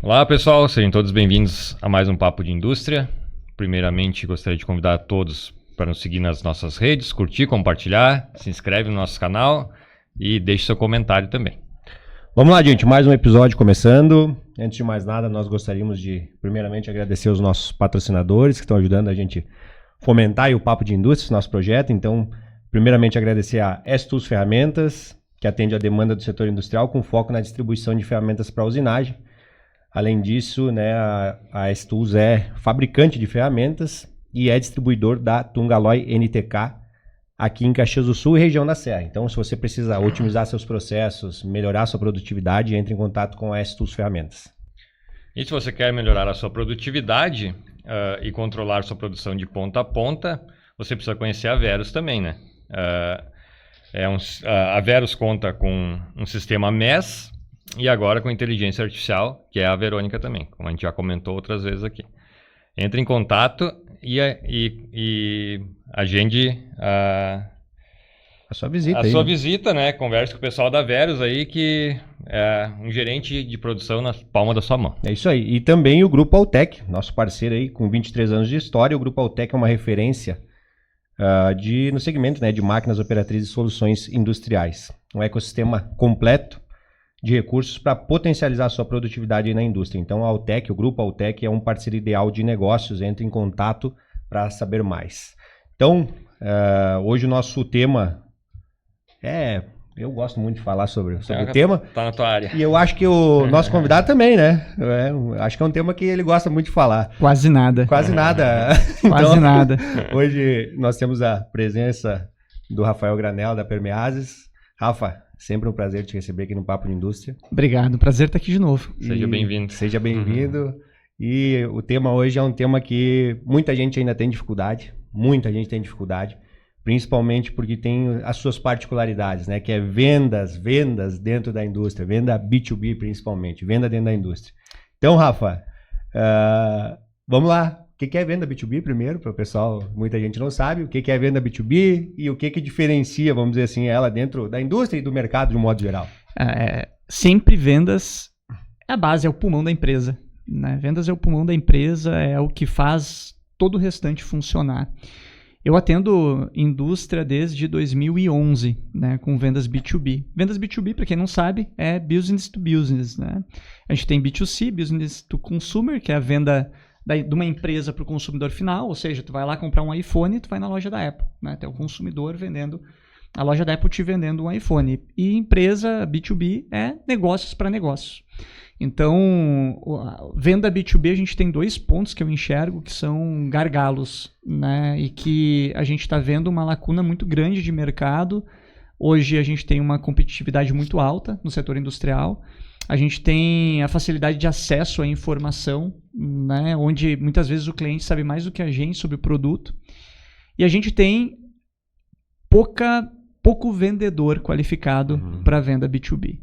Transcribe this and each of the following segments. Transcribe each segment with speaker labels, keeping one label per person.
Speaker 1: Olá pessoal, sejam todos bem-vindos a mais um Papo de Indústria. Primeiramente, gostaria de convidar a todos para nos seguir nas nossas redes, curtir, compartilhar, se inscreve no nosso canal e deixe seu comentário também.
Speaker 2: Vamos lá, gente, mais um episódio começando. Antes de mais nada, nós gostaríamos de, primeiramente, agradecer os nossos patrocinadores que estão ajudando a gente fomentar aí o Papo de Indústria, nosso projeto. Então, primeiramente, agradecer a S-Tools Ferramentas, que atende a demanda do setor industrial com foco na distribuição de ferramentas para usinagem. Além disso, né, a S-Tools é fabricante de ferramentas e é distribuidor da Tungaloy NTK aqui em Caxias do Sul e região da Serra. Então, se você precisa otimizar seus processos, melhorar sua produtividade, entre em contato com a S-Tools Ferramentas.
Speaker 1: E se você quer melhorar a sua produtividade e controlar sua produção de ponta a ponta, você precisa conhecer a Verus também, né? A Verus conta com um sistema MES e agora com inteligência artificial, que é a Verônica também, como a gente já comentou outras vezes aqui. Entre em contato e agende a
Speaker 2: sua visita.
Speaker 1: Sua visita, né? Converse com o pessoal da Verus aí, que é um gerente de produção na palma da sua mão.
Speaker 2: É isso aí. E também o Grupo Altec, nosso parceiro aí com 23 anos de história. O Grupo Altec é uma referência no segmento, né, de máquinas operatrizes e soluções industriais. Um ecossistema completo de recursos para potencializar a sua produtividade na indústria. Então, a Altec, o Grupo Altec, é um parceiro ideal de negócios. Entre em contato para saber mais. Então, hoje o nosso tema eu gosto muito de falar sobre o tema.
Speaker 1: Tá na tua área.
Speaker 2: E eu acho que o nosso convidado também, né? Acho que é um tema que ele gosta muito de falar.
Speaker 3: Quase nada.
Speaker 2: Quase nada.
Speaker 3: Quase nada.
Speaker 2: Hoje nós temos a presença do Rafael Granella, da Permeases. Rafa, sempre um prazer te receber aqui no Papo de Indústria.
Speaker 3: Obrigado, prazer estar aqui de novo.
Speaker 1: Seja bem-vindo.
Speaker 2: Seja bem-vindo. E o tema hoje é um tema que muita gente ainda tem dificuldade. Muita gente tem dificuldade. Principalmente porque tem as suas particularidades, né? Que é vendas dentro da indústria, venda B2B principalmente, venda dentro da indústria. Então, Rafa, vamos lá. O que é venda B2B primeiro, para o pessoal, muita gente não sabe. O que é venda B2B e o que diferencia, vamos dizer assim, ela dentro da indústria e do mercado de um modo geral?
Speaker 3: Sempre vendas é a base, é o pulmão da empresa, né? Vendas é o pulmão da empresa, é o que faz todo o restante funcionar. Eu atendo indústria desde 2011, né, com vendas B2B. Vendas B2B, para quem não sabe, é business to business, né? A gente tem B2C, business to consumer, que é a venda de uma empresa para o consumidor final, ou seja, tu vai lá comprar um iPhone e tu vai na loja da Apple, né? Tem o consumidor vendendo, a loja da Apple te vendendo um iPhone. E empresa B2B é negócios para negócios. Então, venda B2B, a gente tem dois pontos que eu enxergo que são gargalos, né? E que a gente está vendo uma lacuna muito grande de mercado. Hoje a gente tem uma competitividade muito alta no setor industrial. A gente tem a facilidade de acesso à informação, né? Onde muitas vezes o cliente sabe mais do que a gente sobre o produto. E a gente tem pouco vendedor qualificado para venda B2B.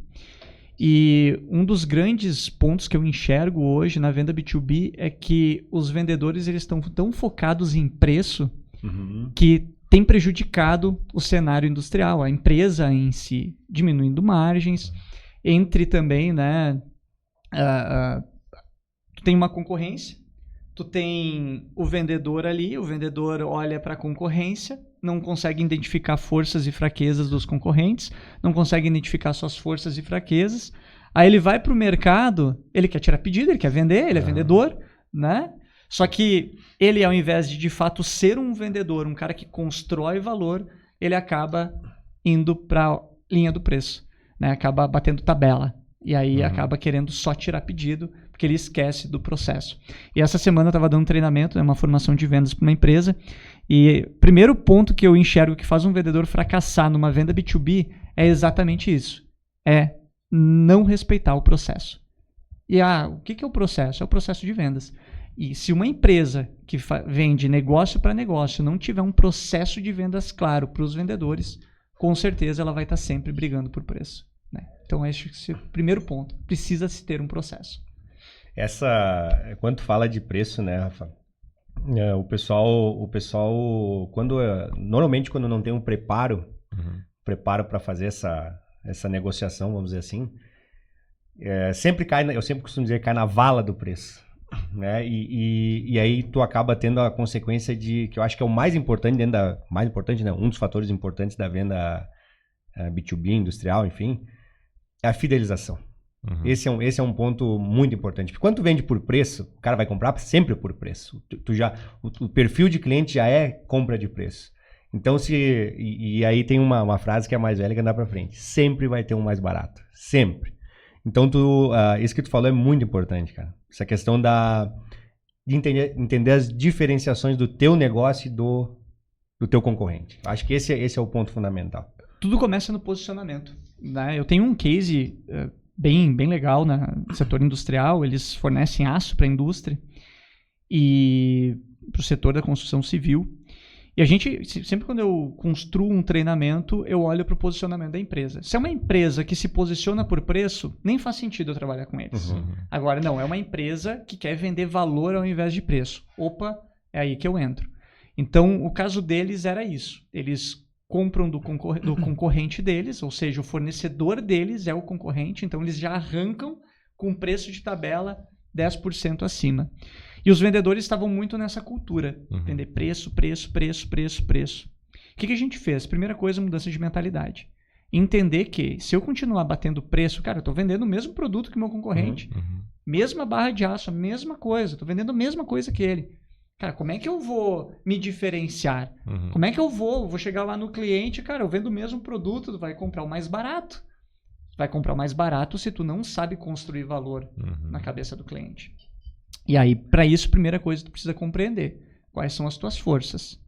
Speaker 3: E um dos grandes pontos que eu enxergo hoje na venda B2B é que os vendedores eles estão tão focados em preço que tem prejudicado o cenário industrial, a empresa em si, diminuindo margens, entre também, né, tu tem uma concorrência, tu tem o vendedor ali, o vendedor olha para a concorrência, não consegue identificar forças e fraquezas dos concorrentes, não consegue identificar suas forças e fraquezas. Aí ele vai para o mercado, ele quer tirar pedido, ele quer vender, ele é vendedor, né? Só que ele, ao invés de fato ser um vendedor, um cara que constrói valor, ele acaba indo para a linha do preço, né? Acaba batendo tabela. E aí acaba querendo só tirar pedido, porque ele esquece do processo. E essa semana eu estava dando treinamento, né, uma formação de vendas para uma empresa. E o primeiro ponto que eu enxergo que faz um vendedor fracassar numa venda B2B é exatamente isso. É não respeitar o processo. E o que é o processo? É o processo de vendas. E se uma empresa que vende negócio para negócio não tiver um processo de vendas claro para os vendedores, com certeza ela vai estar sempre brigando por preço, né? Então, acho que esse é o primeiro ponto. Precisa-se ter um processo.
Speaker 2: Quando tu fala de preço, né, Rafa? O pessoal normalmente quando não tem um preparo para fazer essa negociação, vamos dizer assim, sempre eu sempre costumo dizer, cai na vala do preço. Né? E aí tu acaba tendo a consequência de, que eu acho que é o mais importante mais importante, né? Um dos fatores importantes da venda B2B, industrial, enfim, é a fidelização.
Speaker 1: Uhum.
Speaker 2: Esse é um ponto muito importante. Porque quando tu vende por preço, o cara vai comprar sempre por preço. O perfil de cliente já é compra de preço. Então, e aí tem uma frase que é mais velha que andar pra frente. Sempre vai ter um mais barato. Sempre. Então, isso que tu falou é muito importante, cara. Essa questão de entender as diferenciações do teu negócio e do teu concorrente. Acho que esse é o ponto fundamental.
Speaker 3: Tudo começa no posicionamento. Né? Eu tenho um case bem legal no setor industrial. Eles fornecem aço para a indústria e para o setor da construção civil. E a gente, sempre quando eu construo um treinamento, eu olho para o posicionamento da empresa. Se é uma empresa que se posiciona por preço, nem faz sentido eu trabalhar com eles.
Speaker 2: Uhum.
Speaker 3: Agora, não, é uma empresa que quer vender valor ao invés de preço. Opa, é aí que eu entro. Então, o caso deles era isso. Eles compram do concorrente deles, ou seja, o fornecedor deles é o concorrente, então eles já arrancam com preço de tabela 10% acima. E os vendedores estavam muito nessa cultura, vender preço. O que a gente fez? Primeira coisa, mudança de mentalidade. Entender que se eu continuar batendo preço, cara, eu estou vendendo o mesmo produto que o meu concorrente, mesma barra de aço, a mesma coisa, estou vendendo a mesma coisa que ele. Cara, como é que eu vou me diferenciar? Como é que eu vou chegar lá no cliente, cara, eu vendo o mesmo produto, tu vai comprar o mais barato. Vai comprar o mais barato se tu não sabe construir valor na cabeça do cliente. E aí, para isso, primeira coisa, tu precisa compreender quais são as tuas forças,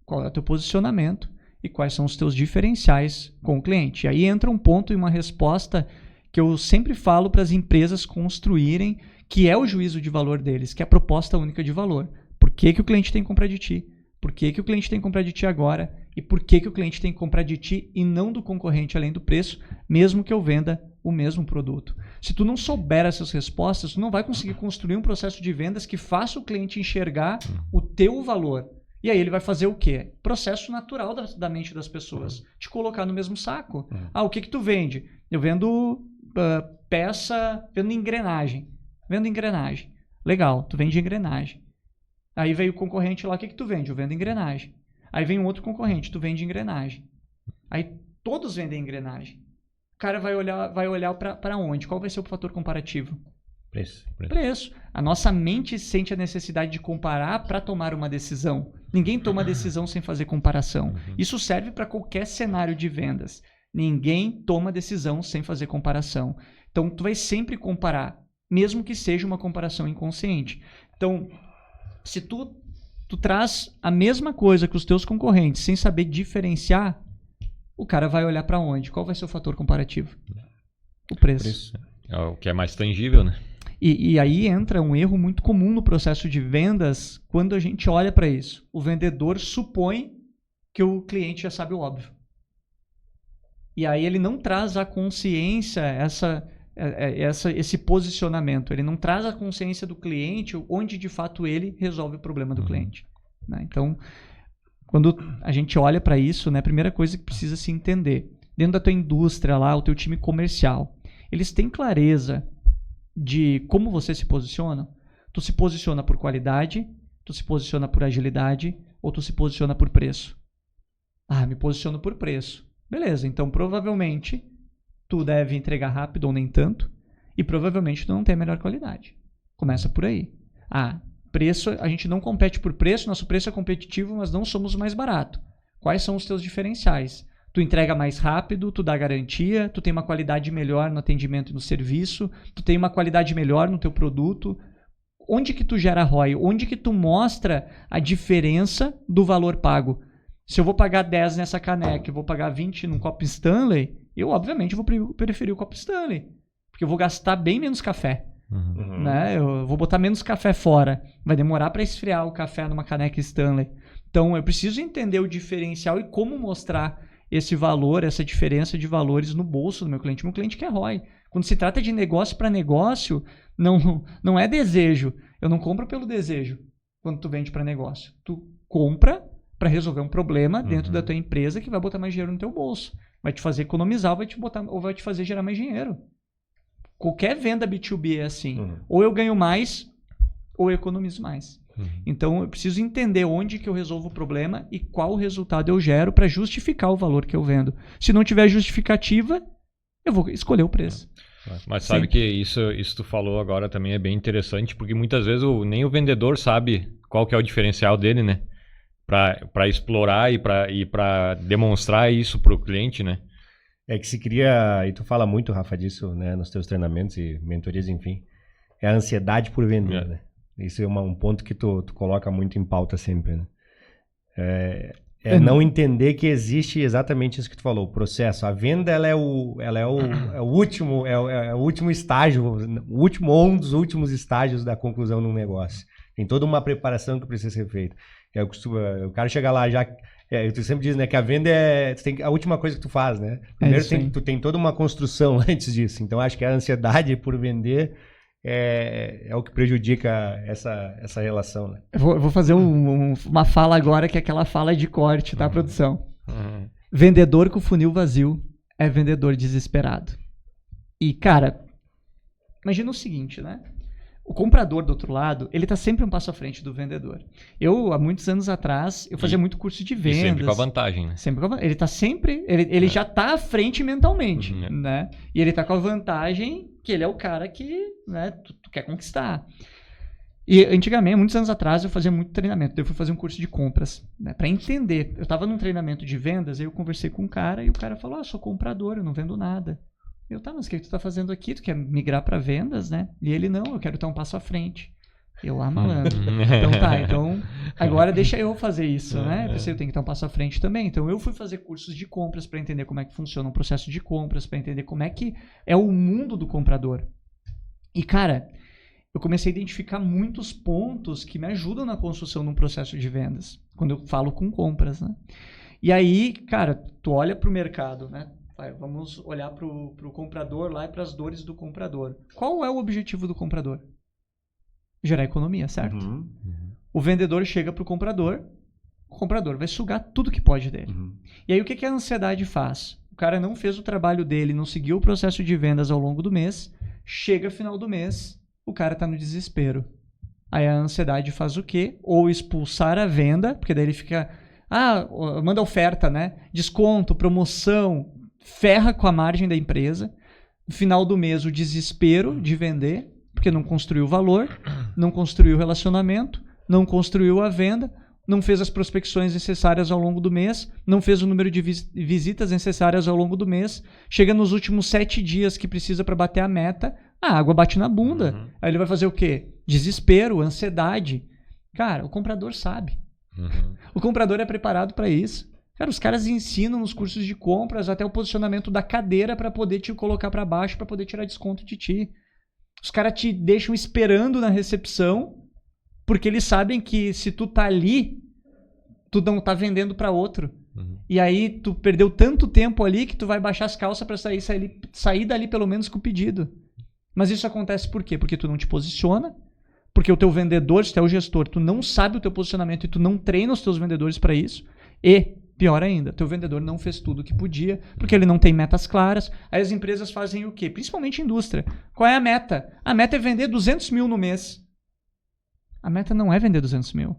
Speaker 3: qual é o teu posicionamento e quais são os teus diferenciais com o cliente. E aí entra um ponto e uma resposta que eu sempre falo para as empresas construírem, que é o juízo de valor deles, que é a proposta única de valor. Por que o cliente tem que comprar de ti? Por que o cliente tem que comprar de ti agora? E por que o cliente tem que comprar de ti e não do concorrente, além do preço, mesmo que eu venda o mesmo produto? Se tu não souber essas respostas, tu não vai conseguir construir um processo de vendas que faça o cliente enxergar o teu valor. E aí ele vai fazer o quê? Processo natural da mente das pessoas. Te colocar no mesmo saco. Ah, o que tu vende? Eu vendo vendo engrenagem. Vendo engrenagem. Legal, tu vende engrenagem. Aí veio o concorrente lá, o que tu vende? Eu vendo engrenagem. Aí vem um outro concorrente, tu vende engrenagem. Aí todos vendem engrenagem. O cara vai olhar para onde? Qual vai ser o fator comparativo? Preço. A nossa mente sente a necessidade de comparar para tomar uma decisão. Ninguém toma decisão sem fazer comparação. Isso serve para qualquer cenário de vendas. Ninguém toma decisão sem fazer comparação. Então, tu vai sempre comparar, mesmo que seja uma comparação inconsciente. Então, se tu traz a mesma coisa que os teus concorrentes sem saber diferenciar, o cara vai olhar para onde? Qual vai ser o fator comparativo? O preço.
Speaker 1: É o que é mais tangível, né?
Speaker 3: E aí entra um erro muito comum no processo de vendas quando a gente olha para isso. O vendedor supõe que o cliente já sabe o óbvio. E aí ele não traz à consciência esse posicionamento. Ele não traz à consciência do cliente onde de fato ele resolve o problema do cliente. Né? Então, quando a gente olha para isso, né, a primeira coisa que precisa se entender, dentro da tua indústria lá, o teu time comercial, eles têm clareza de como você se posiciona? Tu se posiciona por qualidade, tu se posiciona por agilidade ou tu se posiciona por preço? Ah, me posiciono por preço. Beleza, então provavelmente tu deve entregar rápido ou nem tanto e provavelmente tu não tem a melhor qualidade. Começa por aí. Ah, preço, a gente não compete por preço, nosso preço é competitivo, mas não somos o mais barato. Quais são os teus diferenciais? Tu entrega mais rápido, tu dá garantia, tu tem uma qualidade melhor no atendimento e no serviço, tu tem uma qualidade melhor no teu produto. Onde que tu gera ROI? Onde que tu mostra a diferença do valor pago? Se eu vou pagar 10 nessa caneca e vou pagar 20 num copo Stanley, eu obviamente vou preferir o copo Stanley, porque eu vou gastar bem menos café. Né? Eu vou botar menos café fora. Vai demorar para esfriar o café numa caneca Stanley. Então eu preciso entender o diferencial e como mostrar esse valor, essa diferença de valores no bolso do meu cliente. Meu cliente quer ROI. Quando se trata de negócio para negócio, não é desejo. Eu não compro pelo desejo quando tu vende para negócio. Tu compra para resolver um problema dentro da tua empresa que vai botar mais dinheiro no teu bolso. Vai te fazer economizar ou vai te fazer gerar mais dinheiro. Qualquer venda B2B é assim. Ou eu ganho mais, ou eu economizo mais. Então, eu preciso entender onde que eu resolvo o problema e qual resultado eu gero para justificar o valor que eu vendo. Se não tiver justificativa, eu vou escolher o preço.
Speaker 1: Mas sabe que isso tu falou agora também é bem interessante, porque muitas vezes nem o vendedor sabe qual que é o diferencial dele, né? Para explorar e para demonstrar isso para o cliente, né?
Speaker 2: É que se cria, e tu fala muito, Rafa, disso, né, nos teus treinamentos e mentorias, enfim, é a ansiedade por vender, né? Isso é um ponto que tu coloca muito em pauta sempre, né? Não entender que existe exatamente isso que tu falou, o processo. A venda, ela é o último estágio, um dos últimos estágios da conclusão de um negócio. Tem toda uma preparação que precisa ser feita. O cara chega lá já... tu sempre diz, né, que a venda é a última coisa que tu faz, né? Primeiro tu tem toda uma construção antes disso. Então, acho que a ansiedade por vender é o que prejudica essa relação, né?
Speaker 3: Eu vou fazer uma fala agora, que é aquela fala de corte, tá, produção? Vendedor com funil vazio é vendedor desesperado. E, cara, imagina o seguinte, né? O comprador do outro lado, ele tá sempre um passo à frente do vendedor. Há muitos anos atrás, eu fazia muito curso de vendas.
Speaker 1: E sempre com a vantagem, né?
Speaker 3: Ele tá sempre... Ele já tá à frente mentalmente, né? E ele tá com a vantagem que ele é o cara que, né, tu quer conquistar. E antigamente, muitos anos atrás, eu fazia muito treinamento. Eu fui fazer um curso de compras, né, para entender. Eu tava num treinamento de vendas, aí eu conversei com um cara e o cara falou, sou comprador, eu não vendo nada. Mas o que tu tá fazendo aqui? Tu quer migrar para vendas, né? E ele, não, eu quero dar um passo à frente. Malandro. Então agora deixa eu fazer isso, né? Eu pensei, eu tenho que dar um passo à frente também. Então eu fui fazer cursos de compras para entender como é que funciona um processo de compras, para entender como é que é o mundo do comprador. E, cara, eu comecei a identificar muitos pontos que me ajudam na construção de um processo de vendas, quando eu falo com compras, né? E aí, cara, tu olha pro mercado, né? Vamos olhar pro comprador lá e para as dores do comprador. Qual é o objetivo do comprador? Gerar economia, certo? O vendedor chega pro comprador, o comprador vai sugar tudo que pode dele. E aí o que a ansiedade faz? O cara não fez o trabalho dele, não seguiu o processo de vendas ao longo do mês, chega final do mês, o cara tá no desespero. Aí a ansiedade faz o quê? Ou expulsar a venda, porque daí ele fica, manda oferta, né? Desconto, promoção, ferra com a margem da empresa. No final do mês, o desespero de vender, porque não construiu valor, não construiu relacionamento, não construiu a venda, não fez as prospecções necessárias ao longo do mês, não fez o número de visitas necessárias ao longo do mês, chega nos últimos 7 dias que precisa para bater a meta, a água bate na bunda. Aí ele vai fazer o quê? Desespero, ansiedade. Cara, o comprador sabe. O comprador é preparado para isso. Cara, os caras ensinam nos cursos de compras até o posicionamento da cadeira para poder te colocar para baixo, para poder tirar desconto de ti. Os caras te deixam esperando na recepção, porque eles sabem que se tu tá ali, tu não tá vendendo para outro. E aí tu perdeu tanto tempo ali que tu vai baixar as calças para sair dali pelo menos com o pedido. Mas isso acontece por quê? Porque tu não te posiciona, porque o teu vendedor, se tu é o gestor, tu não sabe o teu posicionamento e tu não treina os teus vendedores para isso. E, pior ainda, teu vendedor não fez tudo o que podia, porque ele não tem metas claras. Aí as empresas fazem o quê? Principalmente a indústria. Qual é a meta? A meta é vender 200 mil no mês. A meta não é vender 200 mil.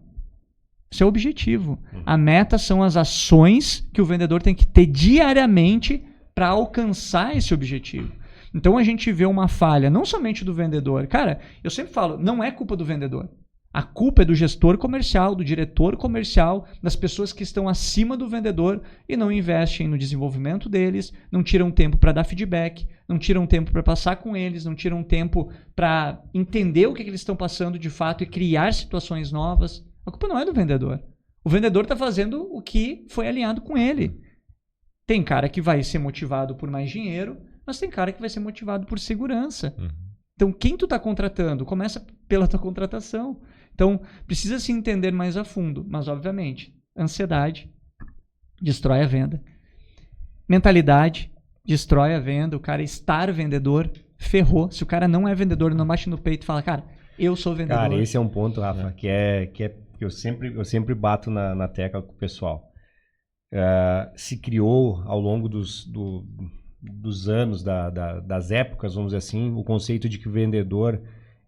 Speaker 3: Isso é o objetivo. A meta são as ações que o vendedor tem que ter diariamente para alcançar esse objetivo. Então a gente vê uma falha, não somente do vendedor. Cara, eu sempre falo, não é culpa do vendedor. A culpa é do gestor comercial, do diretor comercial, das pessoas que estão acima do vendedor e não investem no desenvolvimento deles, não tiram tempo para dar feedback, não tiram tempo para passar com eles, não tiram tempo para entender o que eles estão passando de fato e criar situações novas. A culpa não é do vendedor. O vendedor está fazendo o que foi alinhado com ele. Tem cara que vai ser motivado por mais dinheiro, mas tem cara que vai ser motivado por segurança. Então, quem tu está contratando? Começa pela tua contratação. Então, precisa se entender mais a fundo. Mas, obviamente, ansiedade destrói a venda. Mentalidade destrói a venda. O cara estar vendedor ferrou. Se o cara não é vendedor, não bate no peito e fala, cara, eu sou vendedor.
Speaker 2: Cara, esse é um ponto, Rafa, que eu sempre bato na tecla com o pessoal. Se criou ao longo dos anos, das épocas, vamos dizer assim, o conceito de que o vendedor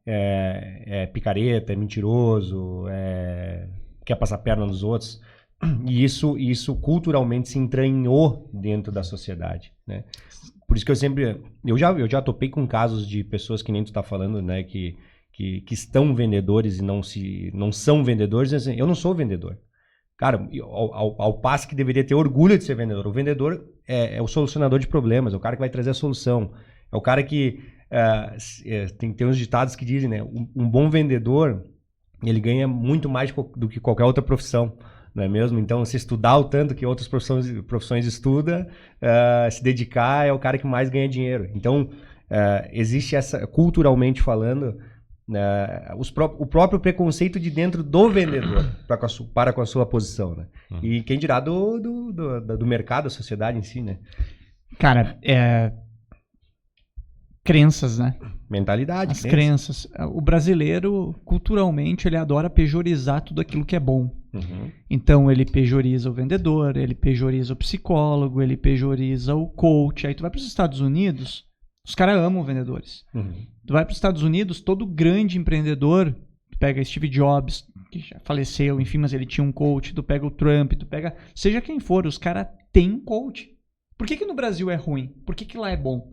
Speaker 2: é picareta, é mentiroso, quer passar perna nos outros. E isso culturalmente se entranhou dentro da sociedade, né? Por isso que eu já topei com casos de pessoas que nem tu tá falando, né, que estão vendedores e não são vendedores, e assim, eu não sou vendedor. Cara, ao passo que deveria ter orgulho de ser vendedor. O vendedor é o solucionador de problemas, é o cara que vai trazer a solução, é o cara que tem uns ditados que dizem, né, um bom vendedor, ele ganha muito mais do que qualquer outra profissão. Não é mesmo? Então, se estudar o tanto que outras profissões estudam, se dedicar, é o cara que mais ganha dinheiro. Então, existe essa, culturalmente falando, o próprio preconceito de dentro do vendedor para com a sua posição, né? E quem dirá do mercado, da sociedade em si, né?
Speaker 3: Cara, crenças, né?
Speaker 2: Mentalidade.
Speaker 3: As crenças. O brasileiro, culturalmente, ele adora pejorizar tudo aquilo que é bom.
Speaker 2: Uhum.
Speaker 3: Então, ele pejoriza o vendedor, ele pejoriza o psicólogo, ele pejoriza o coach. Aí tu vai para os Estados Unidos, os caras amam vendedores.
Speaker 2: Uhum.
Speaker 3: Tu vai para os Estados Unidos, todo grande empreendedor, tu pega Steve Jobs, que já faleceu, enfim, mas ele tinha um coach, tu pega o Trump, tu pega... Seja quem for, os caras têm um coach. Por que no Brasil é ruim? Por que lá é bom?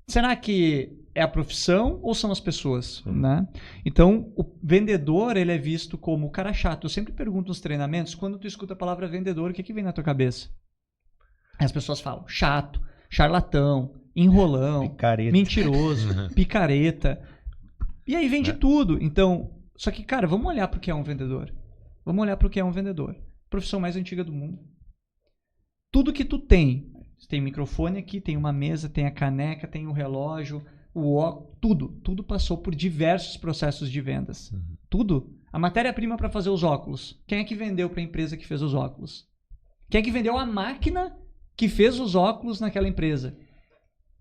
Speaker 3: Será que é a profissão ou são as pessoas, né? Então, o vendedor, ele é visto como o cara chato. Eu sempre pergunto nos treinamentos, quando tu escuta a palavra vendedor, o que vem na tua cabeça? As pessoas falam chato, charlatão, enrolão,
Speaker 2: picareta.
Speaker 3: Mentiroso, picareta. E aí vende tudo. Então, só que, cara, vamos olhar para o que é um vendedor. Vamos olhar para o que é um vendedor. Profissão mais antiga do mundo. Tudo que tu tem. Você tem microfone aqui, tem uma mesa, tem a caneca, tem o relógio, o óculos, tudo passou por diversos processos de vendas. Tudo. A matéria-prima para fazer os óculos. Quem é que vendeu para a empresa que fez os óculos? Quem é que vendeu a máquina que fez os óculos naquela empresa?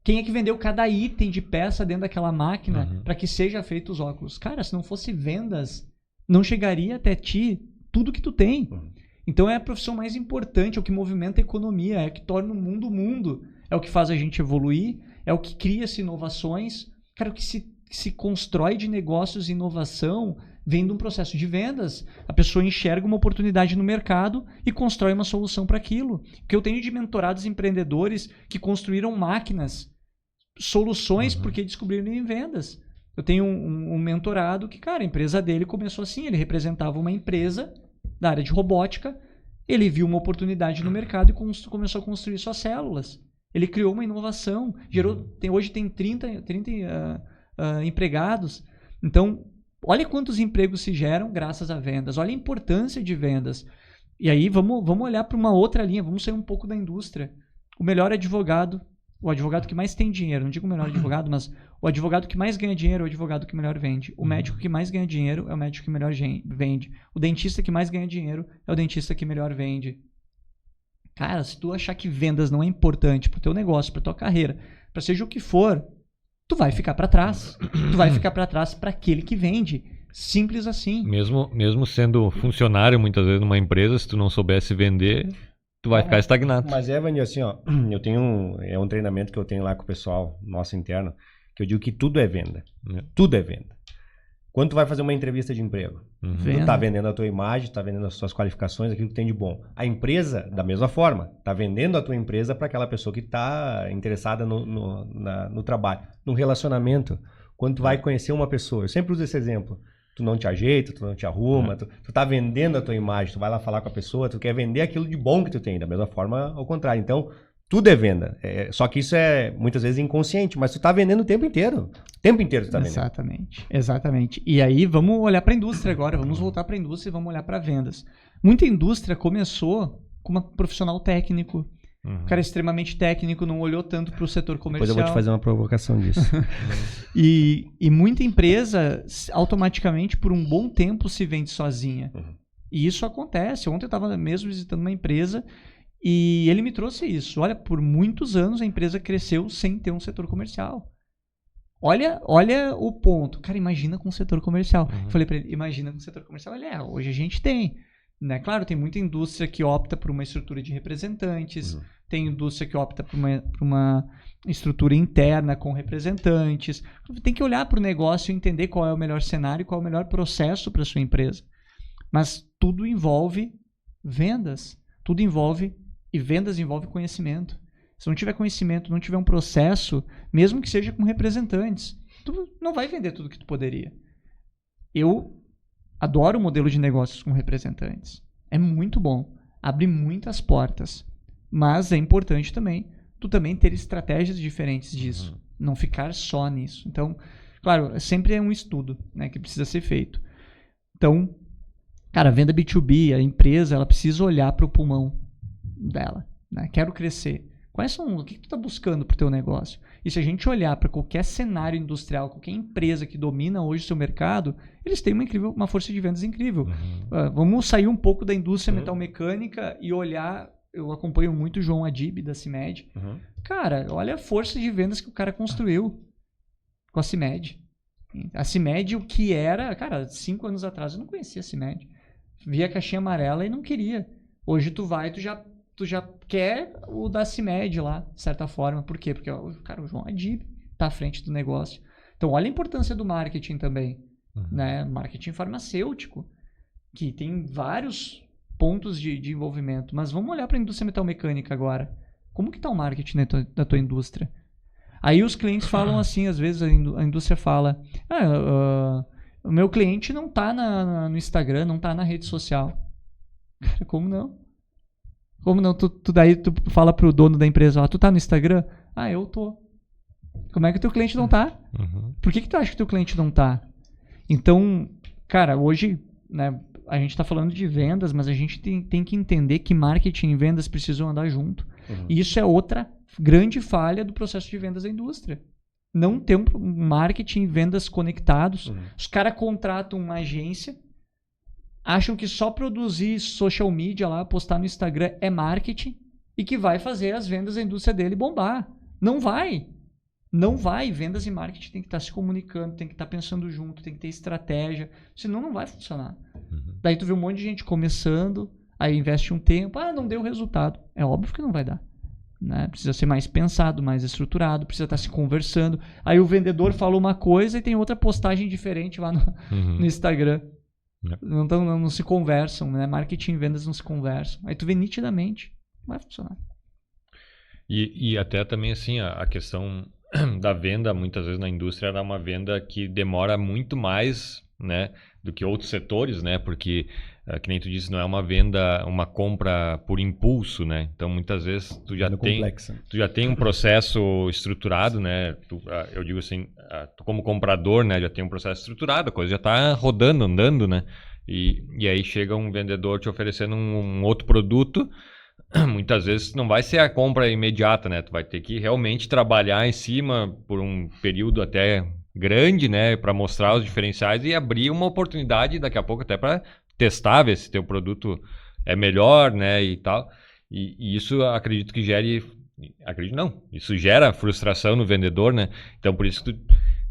Speaker 3: Quem é que vendeu cada item de peça dentro daquela máquina para que seja feito os óculos? Cara, se não fosse vendas, não chegaria até ti tudo que tu tem. Então é a profissão mais importante, é o que movimenta a economia, é o que torna o mundo, é o que faz a gente evoluir, é o que cria-se inovações. Cara, o que se constrói de negócios e inovação vem de um processo de vendas. A pessoa enxerga uma oportunidade no mercado e constrói uma solução para aquilo. Porque eu tenho de mentorados empreendedores que construíram máquinas, soluções, porque descobriram em vendas. Eu tenho um mentorado que, cara, a empresa dele começou assim, ele representava uma empresa da área de robótica, ele viu uma oportunidade no mercado e começou a construir suas células. Ele criou uma inovação, hoje tem 30 empregados. Então, olha quantos empregos se geram graças a vendas, olha a importância de vendas. E aí, vamos olhar para uma outra linha, vamos sair um pouco da indústria. O melhor advogado, o advogado que mais tem dinheiro, não digo o melhor advogado, mas o advogado que mais ganha dinheiro é o advogado que melhor vende. O médico que mais ganha dinheiro é o médico que melhor vende. O dentista que mais ganha dinheiro é o dentista que melhor vende. Cara, se tu achar que vendas não é importante pro teu negócio, pra tua carreira, pra seja o que for, tu vai ficar para trás. Tu vai ficar para trás para aquele que vende. Simples assim.
Speaker 1: Mesmo sendo funcionário, muitas vezes, numa empresa, se tu não soubesse vender, tu vai ficar estagnado.
Speaker 2: Mas Vanil, assim, ó, eu tenho um treinamento que eu tenho lá com o pessoal nosso interno, que eu digo que tudo é venda. Tudo é venda. Quando tu vai fazer uma entrevista de emprego, tu tá vendendo a tua imagem, tá vendendo as suas qualificações, aquilo que tem de bom. A empresa, da mesma forma, tá vendendo a tua empresa para aquela pessoa que tá interessada no trabalho. No relacionamento, quando tu vai conhecer uma pessoa, eu sempre uso esse exemplo, tu não te ajeita, tu não te arruma, tu tá vendendo a tua imagem, tu vai lá falar com a pessoa, tu quer vender aquilo de bom que tu tem, da mesma forma ao contrário. Então, tudo é venda. Só que isso é muitas vezes inconsciente, mas tu tá vendendo o tempo inteiro. O tempo inteiro tu tá vendendo.
Speaker 3: Exatamente. E aí vamos olhar para a indústria agora, vamos voltar para a indústria e vamos olhar para vendas. Muita indústria começou com um profissional técnico. O cara extremamente técnico, não olhou tanto para o setor comercial.
Speaker 2: Depois eu vou te fazer uma provocação disso.
Speaker 3: E muita empresa, automaticamente, por um bom tempo, se vende sozinha. E isso acontece. Ontem eu estava mesmo visitando uma empresa e ele me trouxe isso. Olha, por muitos anos a empresa cresceu sem ter um setor comercial. Olha o ponto. Cara, imagina com o setor comercial. Eu falei para ele, imagina com o setor comercial. Ele, hoje a gente tem. Né? Claro, tem muita indústria que opta por uma estrutura de representantes, tem indústria que opta por uma estrutura interna com representantes. Tem que olhar para o negócio e entender qual é o melhor cenário, qual é o melhor processo para a sua empresa. Mas tudo envolve vendas. Tudo envolve, e vendas envolve conhecimento. Se não tiver conhecimento, não tiver um processo, mesmo que seja com representantes, tu não vai vender tudo que tu poderia. Eu adoro o modelo de negócios com representantes. É muito bom. Abre muitas portas. Mas é importante também tu também ter estratégias diferentes disso. Não ficar só nisso. Então, claro, sempre é um estudo, né, que precisa ser feito. Então, cara, a venda B2B, a empresa, ela precisa olhar para o pulmão dela. Né? Quero crescer. O que tu está buscando para o teu negócio? E se a gente olhar para qualquer cenário industrial, qualquer empresa que domina hoje o seu mercado, eles têm uma força de vendas incrível. Vamos sair um pouco da indústria metalmecânica e olhar. Eu acompanho muito o João Adib, da CIMED. Cara, olha a força de vendas que o cara construiu com a CIMED. A CIMED, o que era... Cara, 5 anos atrás eu não conhecia a CIMED. Via a caixinha amarela e não queria. Hoje tu vai, tu já quer o da CIMED lá, de certa forma. Por quê? Porque, cara, o João Adib está à frente do negócio. Então, olha a importância do marketing também. Né? Marketing farmacêutico, que tem vários pontos de envolvimento. Mas vamos olhar para a indústria metalmecânica agora. Como que está o marketing da tua indústria? Aí os clientes falam assim, às vezes a indústria fala, o meu cliente não está no Instagram, não está na rede social. Cara, como não? Como não? Daí tu fala pro dono da empresa lá, tu tá no Instagram? Ah, eu tô. Como é que o teu cliente não tá? Por que tu acha que o teu cliente não tá? Então, cara, hoje, né, a gente tá falando de vendas, mas a gente tem que entender que marketing e vendas precisam andar junto. E isso é outra grande falha do processo de vendas da indústria. Não ter um marketing e vendas conectados. Os caras contratam uma agência, acham que só produzir social media lá, postar no Instagram é marketing e que vai fazer as vendas da indústria dele bombar. Não vai. Não vai. Vendas e marketing tem que estar se comunicando, tem que estar pensando junto, tem que ter estratégia. Senão não vai funcionar. Daí tu vê um monte de gente começando, aí investe um tempo, não deu resultado. É óbvio que não vai dar. Né? Precisa ser mais pensado, mais estruturado, precisa estar se conversando. Aí o vendedor fala uma coisa e tem outra postagem diferente lá no Instagram. Não se conversam, né? Marketing e vendas não se conversam. Aí tu vê nitidamente, não vai funcionar.
Speaker 1: E até também assim, a questão da venda, muitas vezes na indústria, é uma venda que demora muito mais, né, do que outros setores, né? Porque, que nem tu disse, não é uma venda, uma compra por impulso, né? Então, muitas vezes, tu já tem um processo estruturado, né? Eu digo assim, tu como comprador, né, já tem um processo estruturado, a coisa já está rodando, andando, né? E aí chega um vendedor te oferecendo um outro produto, muitas vezes não vai ser a compra imediata, né? Tu vai ter que realmente trabalhar em cima por um período até grande, né, para mostrar os diferenciais e abrir uma oportunidade daqui a pouco até para testar, ver se teu produto é melhor, né, e tal. E isso acredito que isso gera frustração no vendedor, né? Então por isso que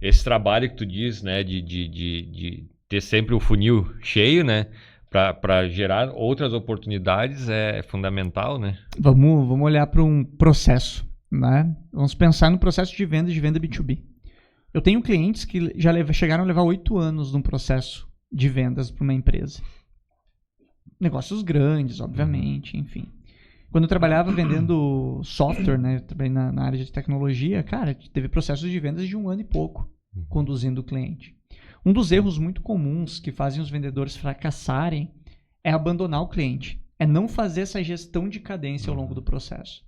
Speaker 1: esse trabalho que tu diz, né, de ter sempre o funil cheio, né, para gerar outras oportunidades é fundamental, né?
Speaker 3: Vamos olhar para um processo, né? Vamos pensar no processo de venda B2B. Eu tenho clientes que já chegaram a levar 8 anos num processo de vendas para uma empresa. Negócios grandes, obviamente, enfim. Quando eu trabalhava vendendo software, né, também na área de tecnologia, cara, teve processos de vendas de 1 ano e pouco conduzindo o cliente. Um dos erros muito comuns que fazem os vendedores fracassarem é abandonar o cliente. É não fazer essa gestão de cadência ao longo do processo.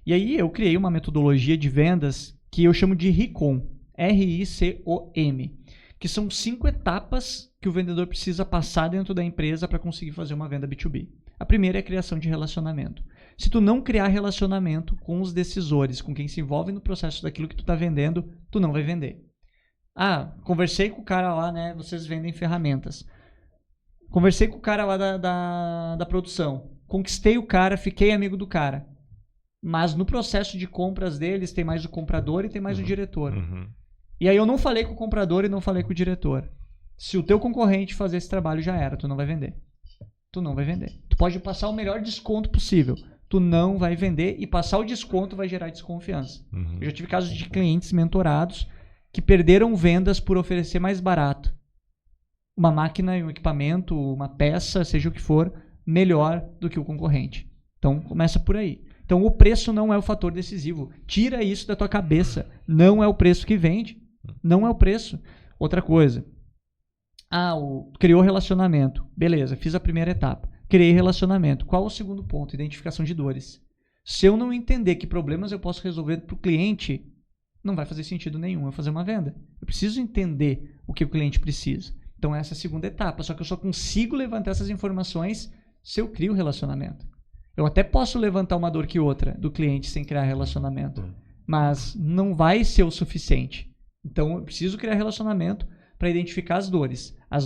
Speaker 3: E aí eu criei uma metodologia de vendas que eu chamo de RICOM. R-I-C-O-M, que são 5 etapas que o vendedor precisa passar dentro da empresa para conseguir fazer uma venda B2B. A primeira é a criação de relacionamento. Se tu não criar relacionamento com os decisores, com quem se envolve no processo daquilo que tu está vendendo, tu não vai vender. Conversei com o cara lá, né? Vocês vendem ferramentas. Conversei com o cara lá da produção. Conquistei o cara, fiquei amigo do cara. Mas no processo de compras deles tem mais o comprador e tem mais o diretor. E aí eu não falei com o comprador e não falei com o diretor. Se o teu concorrente fazer esse trabalho, já era, tu não vai vender. tu não vai vender. Tu pode passar o melhor desconto possível, tu não vai vender, e passar o desconto vai gerar desconfiança. Eu já tive casos de clientes mentorados que perderam vendas por oferecer mais barato uma máquina, um equipamento, uma peça, seja o que for, melhor do que o concorrente. Então, começa por aí. Então, o preço não é o fator decisivo. Tira isso da tua cabeça. Não é o preço que vende. Não é o preço. Outra coisa. Criou relacionamento. Beleza, fiz a primeira etapa. Criei relacionamento. Qual é o segundo ponto? Identificação de dores. Se eu não entender que problemas eu posso resolver para o cliente, não vai fazer sentido nenhum eu fazer uma venda. Eu preciso entender o que o cliente precisa. Então, essa é a segunda etapa. Só que eu só consigo levantar essas informações se eu crio relacionamento. Eu até posso levantar uma dor que outra do cliente sem criar relacionamento, mas não vai ser o suficiente. Então, eu preciso criar relacionamento para identificar as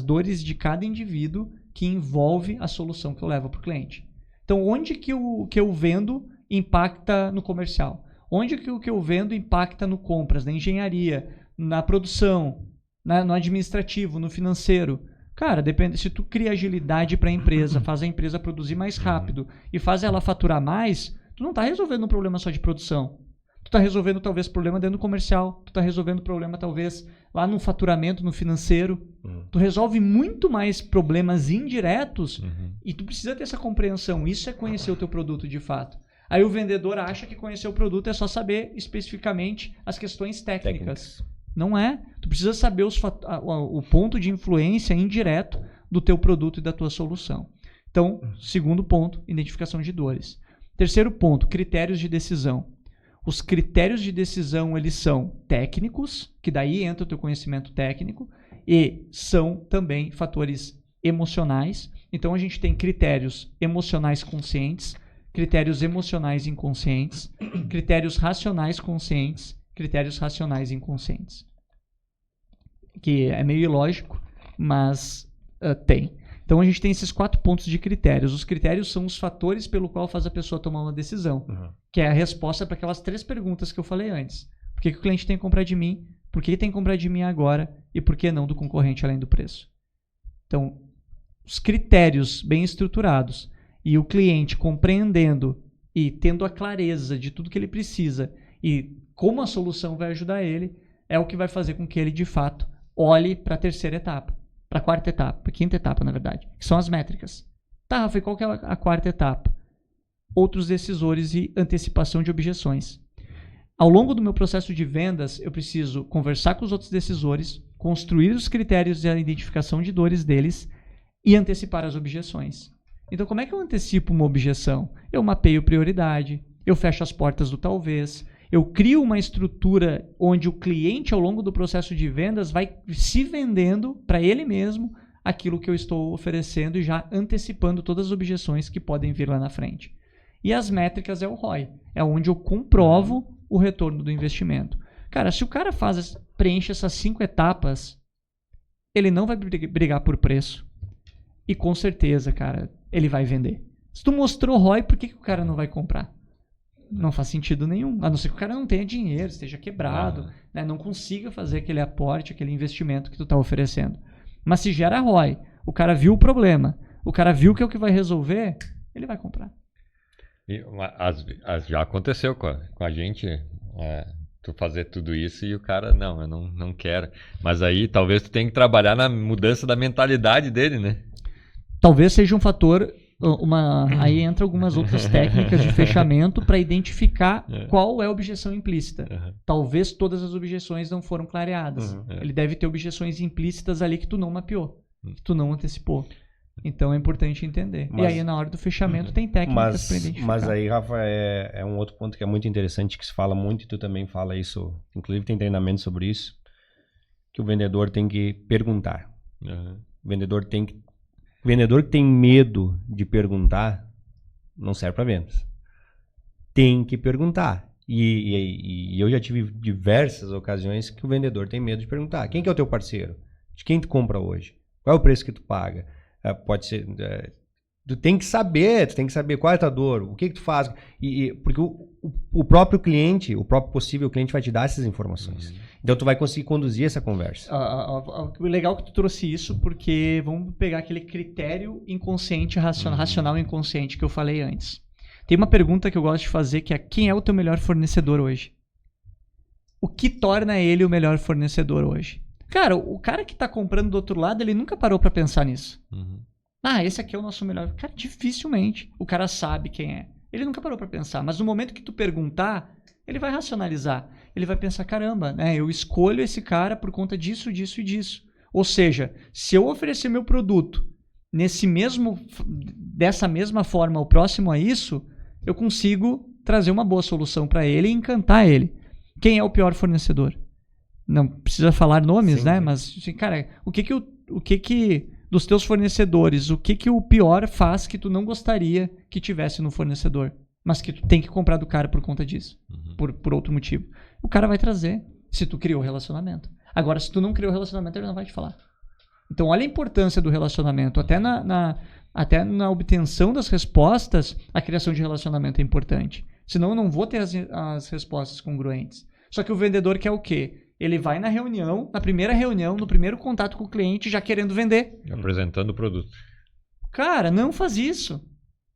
Speaker 3: dores de cada indivíduo que envolve a solução que eu levo para o cliente. Então, onde que eu vendo impacta no comercial? Onde que o que eu vendo impacta no compras, na engenharia, na produção, no administrativo, no financeiro? Cara, depende. Se tu cria agilidade para a empresa, faz a empresa produzir mais rápido e faz ela faturar mais, tu não está resolvendo um problema só de produção. Tu está resolvendo talvez problema dentro do comercial, tu está resolvendo problema talvez lá no faturamento, no financeiro. Tu resolve muito mais problemas indiretos e tu precisa ter essa compreensão. Isso é conhecer o teu produto de fato. Aí o vendedor acha que conhecer o produto é só saber especificamente as questões técnicas. Não é. Tu precisa saber o ponto de influência indireto do teu produto e da tua solução. Então, segundo ponto, identificação de dores. Terceiro ponto, critérios de decisão. Os critérios de decisão, eles são técnicos, que daí entra o teu conhecimento técnico, e são também fatores emocionais. Então, a gente tem critérios emocionais conscientes, critérios emocionais inconscientes, critérios racionais conscientes, critérios racionais inconscientes. Que é meio ilógico, mas tem. Então, a gente tem esses 4 pontos de critérios. Os critérios são os fatores pelo qual faz a pessoa tomar uma decisão, que é a resposta para aquelas 3 perguntas que eu falei antes. Por que o cliente tem que comprar de mim? Por que tem que comprar de mim agora? E por que não do concorrente além do preço? Então, os critérios bem estruturados e o cliente compreendendo e tendo a clareza de tudo que ele precisa e como a solução vai ajudar ele, é o que vai fazer com que ele, de fato, olhe para a terceira etapa, para a quarta etapa, para a quinta etapa, na verdade, que são as métricas. Tá, Rafa, e qual que é a quarta etapa? Outros decisores e antecipação de objeções. Ao longo do meu processo de vendas, eu preciso conversar com os outros decisores, construir os critérios e a identificação de dores deles e antecipar as objeções. Então, como é que eu antecipo uma objeção? Eu mapeio prioridade, eu fecho as portas do talvez, eu crio uma estrutura onde o cliente, ao longo do processo de vendas, vai se vendendo para ele mesmo aquilo que eu estou oferecendo e já antecipando todas as objeções que podem vir lá na frente. E as métricas é o ROI, é onde eu comprovo o retorno do investimento. Cara, se o cara preenche essas 5 etapas, ele não vai brigar por preço. E com certeza, cara, ele vai vender. Se tu mostrou ROI, por que o cara não vai comprar? Não faz sentido nenhum. A não ser que o cara não tenha dinheiro, esteja quebrado, né, não consiga fazer aquele aporte, aquele investimento que tu está oferecendo. Mas se gera ROI, o cara viu o problema, o cara viu que é o que vai resolver, ele vai comprar.
Speaker 1: E, já aconteceu com a gente, tu fazer tudo isso e o cara, não, eu não quero. Mas aí talvez tu tenha que trabalhar na mudança da mentalidade dele, né?
Speaker 3: Talvez seja um fator, aí entra algumas outras técnicas de fechamento para identificar qual é a objeção implícita. Talvez todas as objeções não foram clareadas. Ele deve ter objeções implícitas ali que tu não mapeou, que tu não antecipou. Então é importante entender. E aí na hora do fechamento tem técnicas para identificar.
Speaker 2: Mas aí, Rafa, é um outro ponto que é muito interessante, que se fala muito e tu também fala isso, inclusive tem treinamento sobre isso, que o vendedor tem que perguntar. O vendedor que tem medo de perguntar não serve para vendas. Tem que perguntar. E eu já tive diversas ocasiões que o vendedor tem medo de perguntar. Quem que é o teu parceiro? De quem tu compra hoje? Qual é o preço que tu paga? Pode ser Tu tem que saber qual é a tua dor, o que tu faz. Porque o próprio cliente, o próprio possível cliente vai te dar essas informações. Então tu vai conseguir conduzir essa conversa.
Speaker 3: O legal que tu trouxe isso, porque vamos pegar aquele critério inconsciente, racional inconsciente que eu falei antes. Tem uma pergunta que eu gosto de fazer, que é: quem é o teu melhor fornecedor hoje? O que torna ele o melhor fornecedor hoje? Cara, o cara que tá comprando do outro lado, ele nunca parou pra pensar nisso. Esse aqui é o nosso melhor. Cara, dificilmente o cara sabe quem é. Ele nunca parou pra pensar. Mas no momento que tu perguntar, ele vai racionalizar. Ele vai pensar: caramba, né? Eu escolho esse cara por conta disso, disso e disso. Ou seja, se eu oferecer meu produto dessa mesma forma, o próximo a isso, eu consigo trazer uma boa solução para ele e encantar ele. Quem é o pior fornecedor? Não precisa falar nomes, né? Mas, assim, cara, o que dos teus fornecedores, o que o pior faz que tu não gostaria que tivesse no fornecedor, mas que tu tem que comprar do cara por conta disso, por outro motivo? O cara vai trazer, se tu criou o relacionamento. Agora, se tu não criou o relacionamento, ele não vai te falar. Então, olha a importância do relacionamento. Até na obtenção das respostas, a criação de relacionamento é importante. Senão, eu não vou ter as respostas congruentes. Só que o vendedor quer o quê? Ele vai na reunião, na primeira reunião, no primeiro contato com o cliente, já querendo vender.
Speaker 1: Apresentando o produto.
Speaker 3: Cara, não faz isso.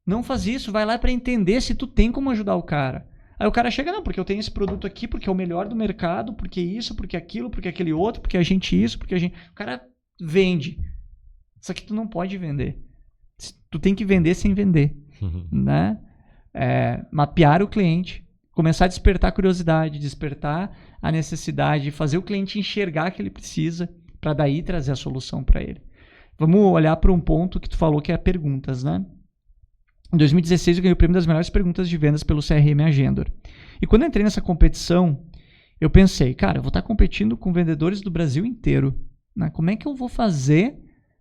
Speaker 3: Não faz isso. Vai lá para entender se tu tem como ajudar o cara. Aí o cara chega: não, porque eu tenho esse produto aqui, porque é o melhor do mercado, porque isso, porque aquilo, porque aquele outro, porque a gente isso, porque a gente... O cara vende. Só que tu não pode vender. Tu tem que vender sem vender. Né? Mapear o cliente, começar a despertar a curiosidade, despertar a necessidade, fazer o cliente enxergar que ele precisa, para daí trazer a solução para ele. Vamos olhar para um ponto que tu falou, que é perguntas, né? Em 2016 eu ganhei o prêmio das melhores perguntas de vendas pelo CRM Agendor. E quando eu entrei nessa competição, eu pensei: cara, eu vou estar competindo com vendedores do Brasil inteiro, né? Como é que eu vou fazer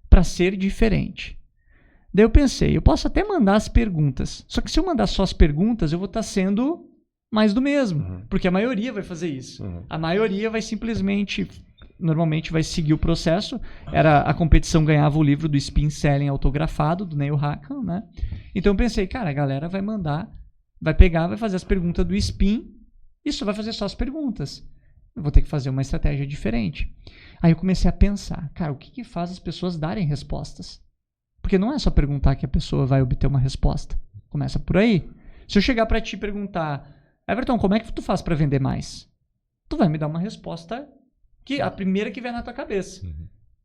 Speaker 3: para ser diferente? Daí eu pensei: eu posso até mandar as perguntas, só que se eu mandar só as perguntas, eu vou estar sendo mais do mesmo, porque a maioria vai fazer isso. A maioria vai simplesmente, normalmente vai seguir o processo. A competição ganhava o livro do Spin Selling autografado, do Neil Hackman, né? Então eu pensei: cara, a galera vai mandar, vai pegar, vai fazer as perguntas do Spin, e só vai fazer só as perguntas. Eu vou ter que fazer uma estratégia diferente. Aí eu comecei a pensar: cara, o que faz as pessoas darem respostas? Porque não é só perguntar que a pessoa vai obter uma resposta. Começa por aí. Se eu chegar para ti e perguntar: Everton, como é que tu faz para vender mais? Tu vai me dar uma resposta que a primeira que vier na tua cabeça.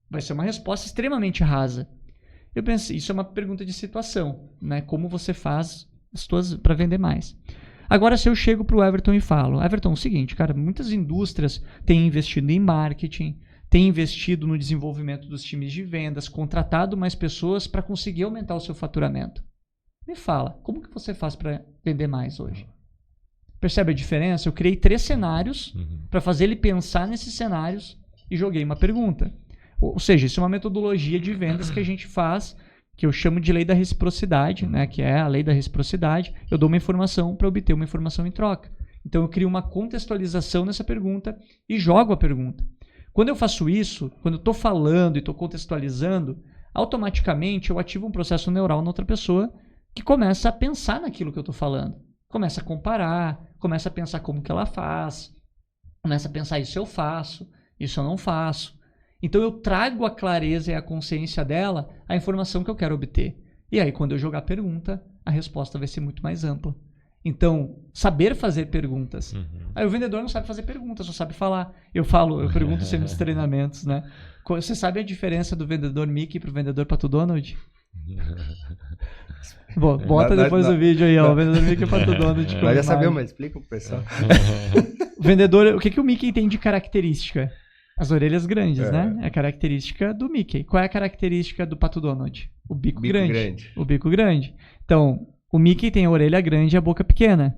Speaker 3: Vai ser uma resposta extremamente rasa. Eu pensei: isso é uma pergunta de situação, né? Como você faz as tuas para vender mais? Agora, se eu chego para o Everton e falo: Everton, é o seguinte, cara, muitas indústrias têm investido em marketing, têm investido no desenvolvimento dos times de vendas, contratado mais pessoas para conseguir aumentar o seu faturamento. Me fala, como que você faz para vender mais hoje? Percebe a diferença? Eu criei 3 cenários para fazer ele pensar nesses cenários e joguei uma pergunta. Ou seja, isso é uma metodologia de vendas que a gente faz, que eu chamo de lei da reciprocidade, né? Que é a lei da reciprocidade. Eu dou uma informação para obter uma informação em troca. Então eu crio uma contextualização nessa pergunta e jogo a pergunta. Quando eu faço isso, quando eu estou falando e estou contextualizando, automaticamente eu ativo um processo neural na outra pessoa que começa a pensar naquilo que eu estou falando. Começa a comparar, começa a pensar como que ela faz, começa a pensar: isso eu faço, isso eu não faço. Então eu trago a clareza e a consciência dela a informação que eu quero obter. E aí, quando eu jogar a pergunta, a resposta vai ser muito mais ampla. Então, saber fazer perguntas. Aí o vendedor não sabe fazer perguntas, só sabe falar. Eu pergunto sempre nos treinamentos, né? Você sabe a diferença do vendedor Mickey para o vendedor Pato Donald? Bom, bota depois o vídeo aí, ó. O vendedor Mickey e Pato Donald.
Speaker 2: Nós já sabemos, mas explica pro pessoal.
Speaker 3: O vendedor, o que o Mickey tem de característica? As orelhas grandes, né? É a característica do Mickey. Qual é a característica do Pato Donald? O bico grande. O bico grande. Então, o Mickey tem a orelha grande e a boca pequena.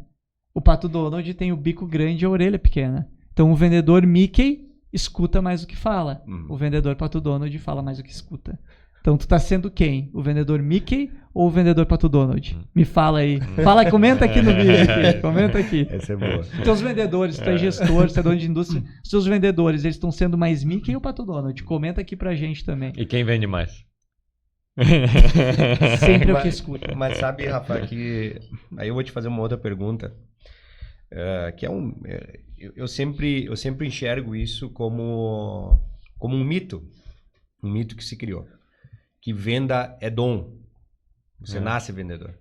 Speaker 3: O Pato Donald tem o bico grande e a orelha pequena. Então, o vendedor Mickey escuta mais do que fala. O vendedor Pato Donald fala mais do que escuta. Então, tu tá sendo quem? O vendedor Mickey ou o vendedor Pato Donald? Me fala aí. Comenta aqui no vídeo. Comenta aqui.
Speaker 2: Essa é boa.
Speaker 3: Então, os vendedores, tu é gestor, tu é dono de indústria. Os seus vendedores, eles estão sendo mais Mickey ou Pato Donald? Comenta aqui pra gente também.
Speaker 1: E quem vende mais?
Speaker 3: Sempre o que escuta.
Speaker 2: Mas sabe, Rafa, que aí eu vou te fazer uma outra pergunta, que eu sempre enxergo isso como um mito que se criou, que venda é dom, você nasce vendedor.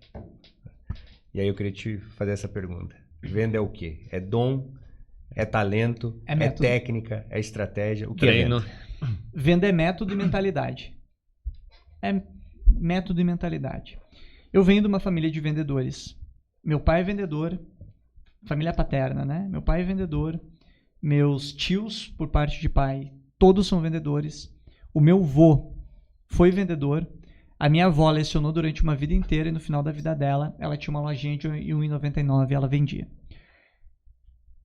Speaker 2: E aí eu queria te fazer essa pergunta: venda é o quê? É dom? É talento? É técnica? É estratégia? O que
Speaker 1: Treino.
Speaker 2: é venda?
Speaker 3: Venda é método e mentalidade. É método e mentalidade. Eu venho de uma família de vendedores. Meu pai é vendedor, família paterna, né? Meu pai é vendedor, meus tios, por parte de pai, todos são vendedores. O meu vô foi vendedor. A minha avó lecionou durante uma vida inteira e no final da vida dela, ela tinha uma lojinha de R$1,99 e ela vendia.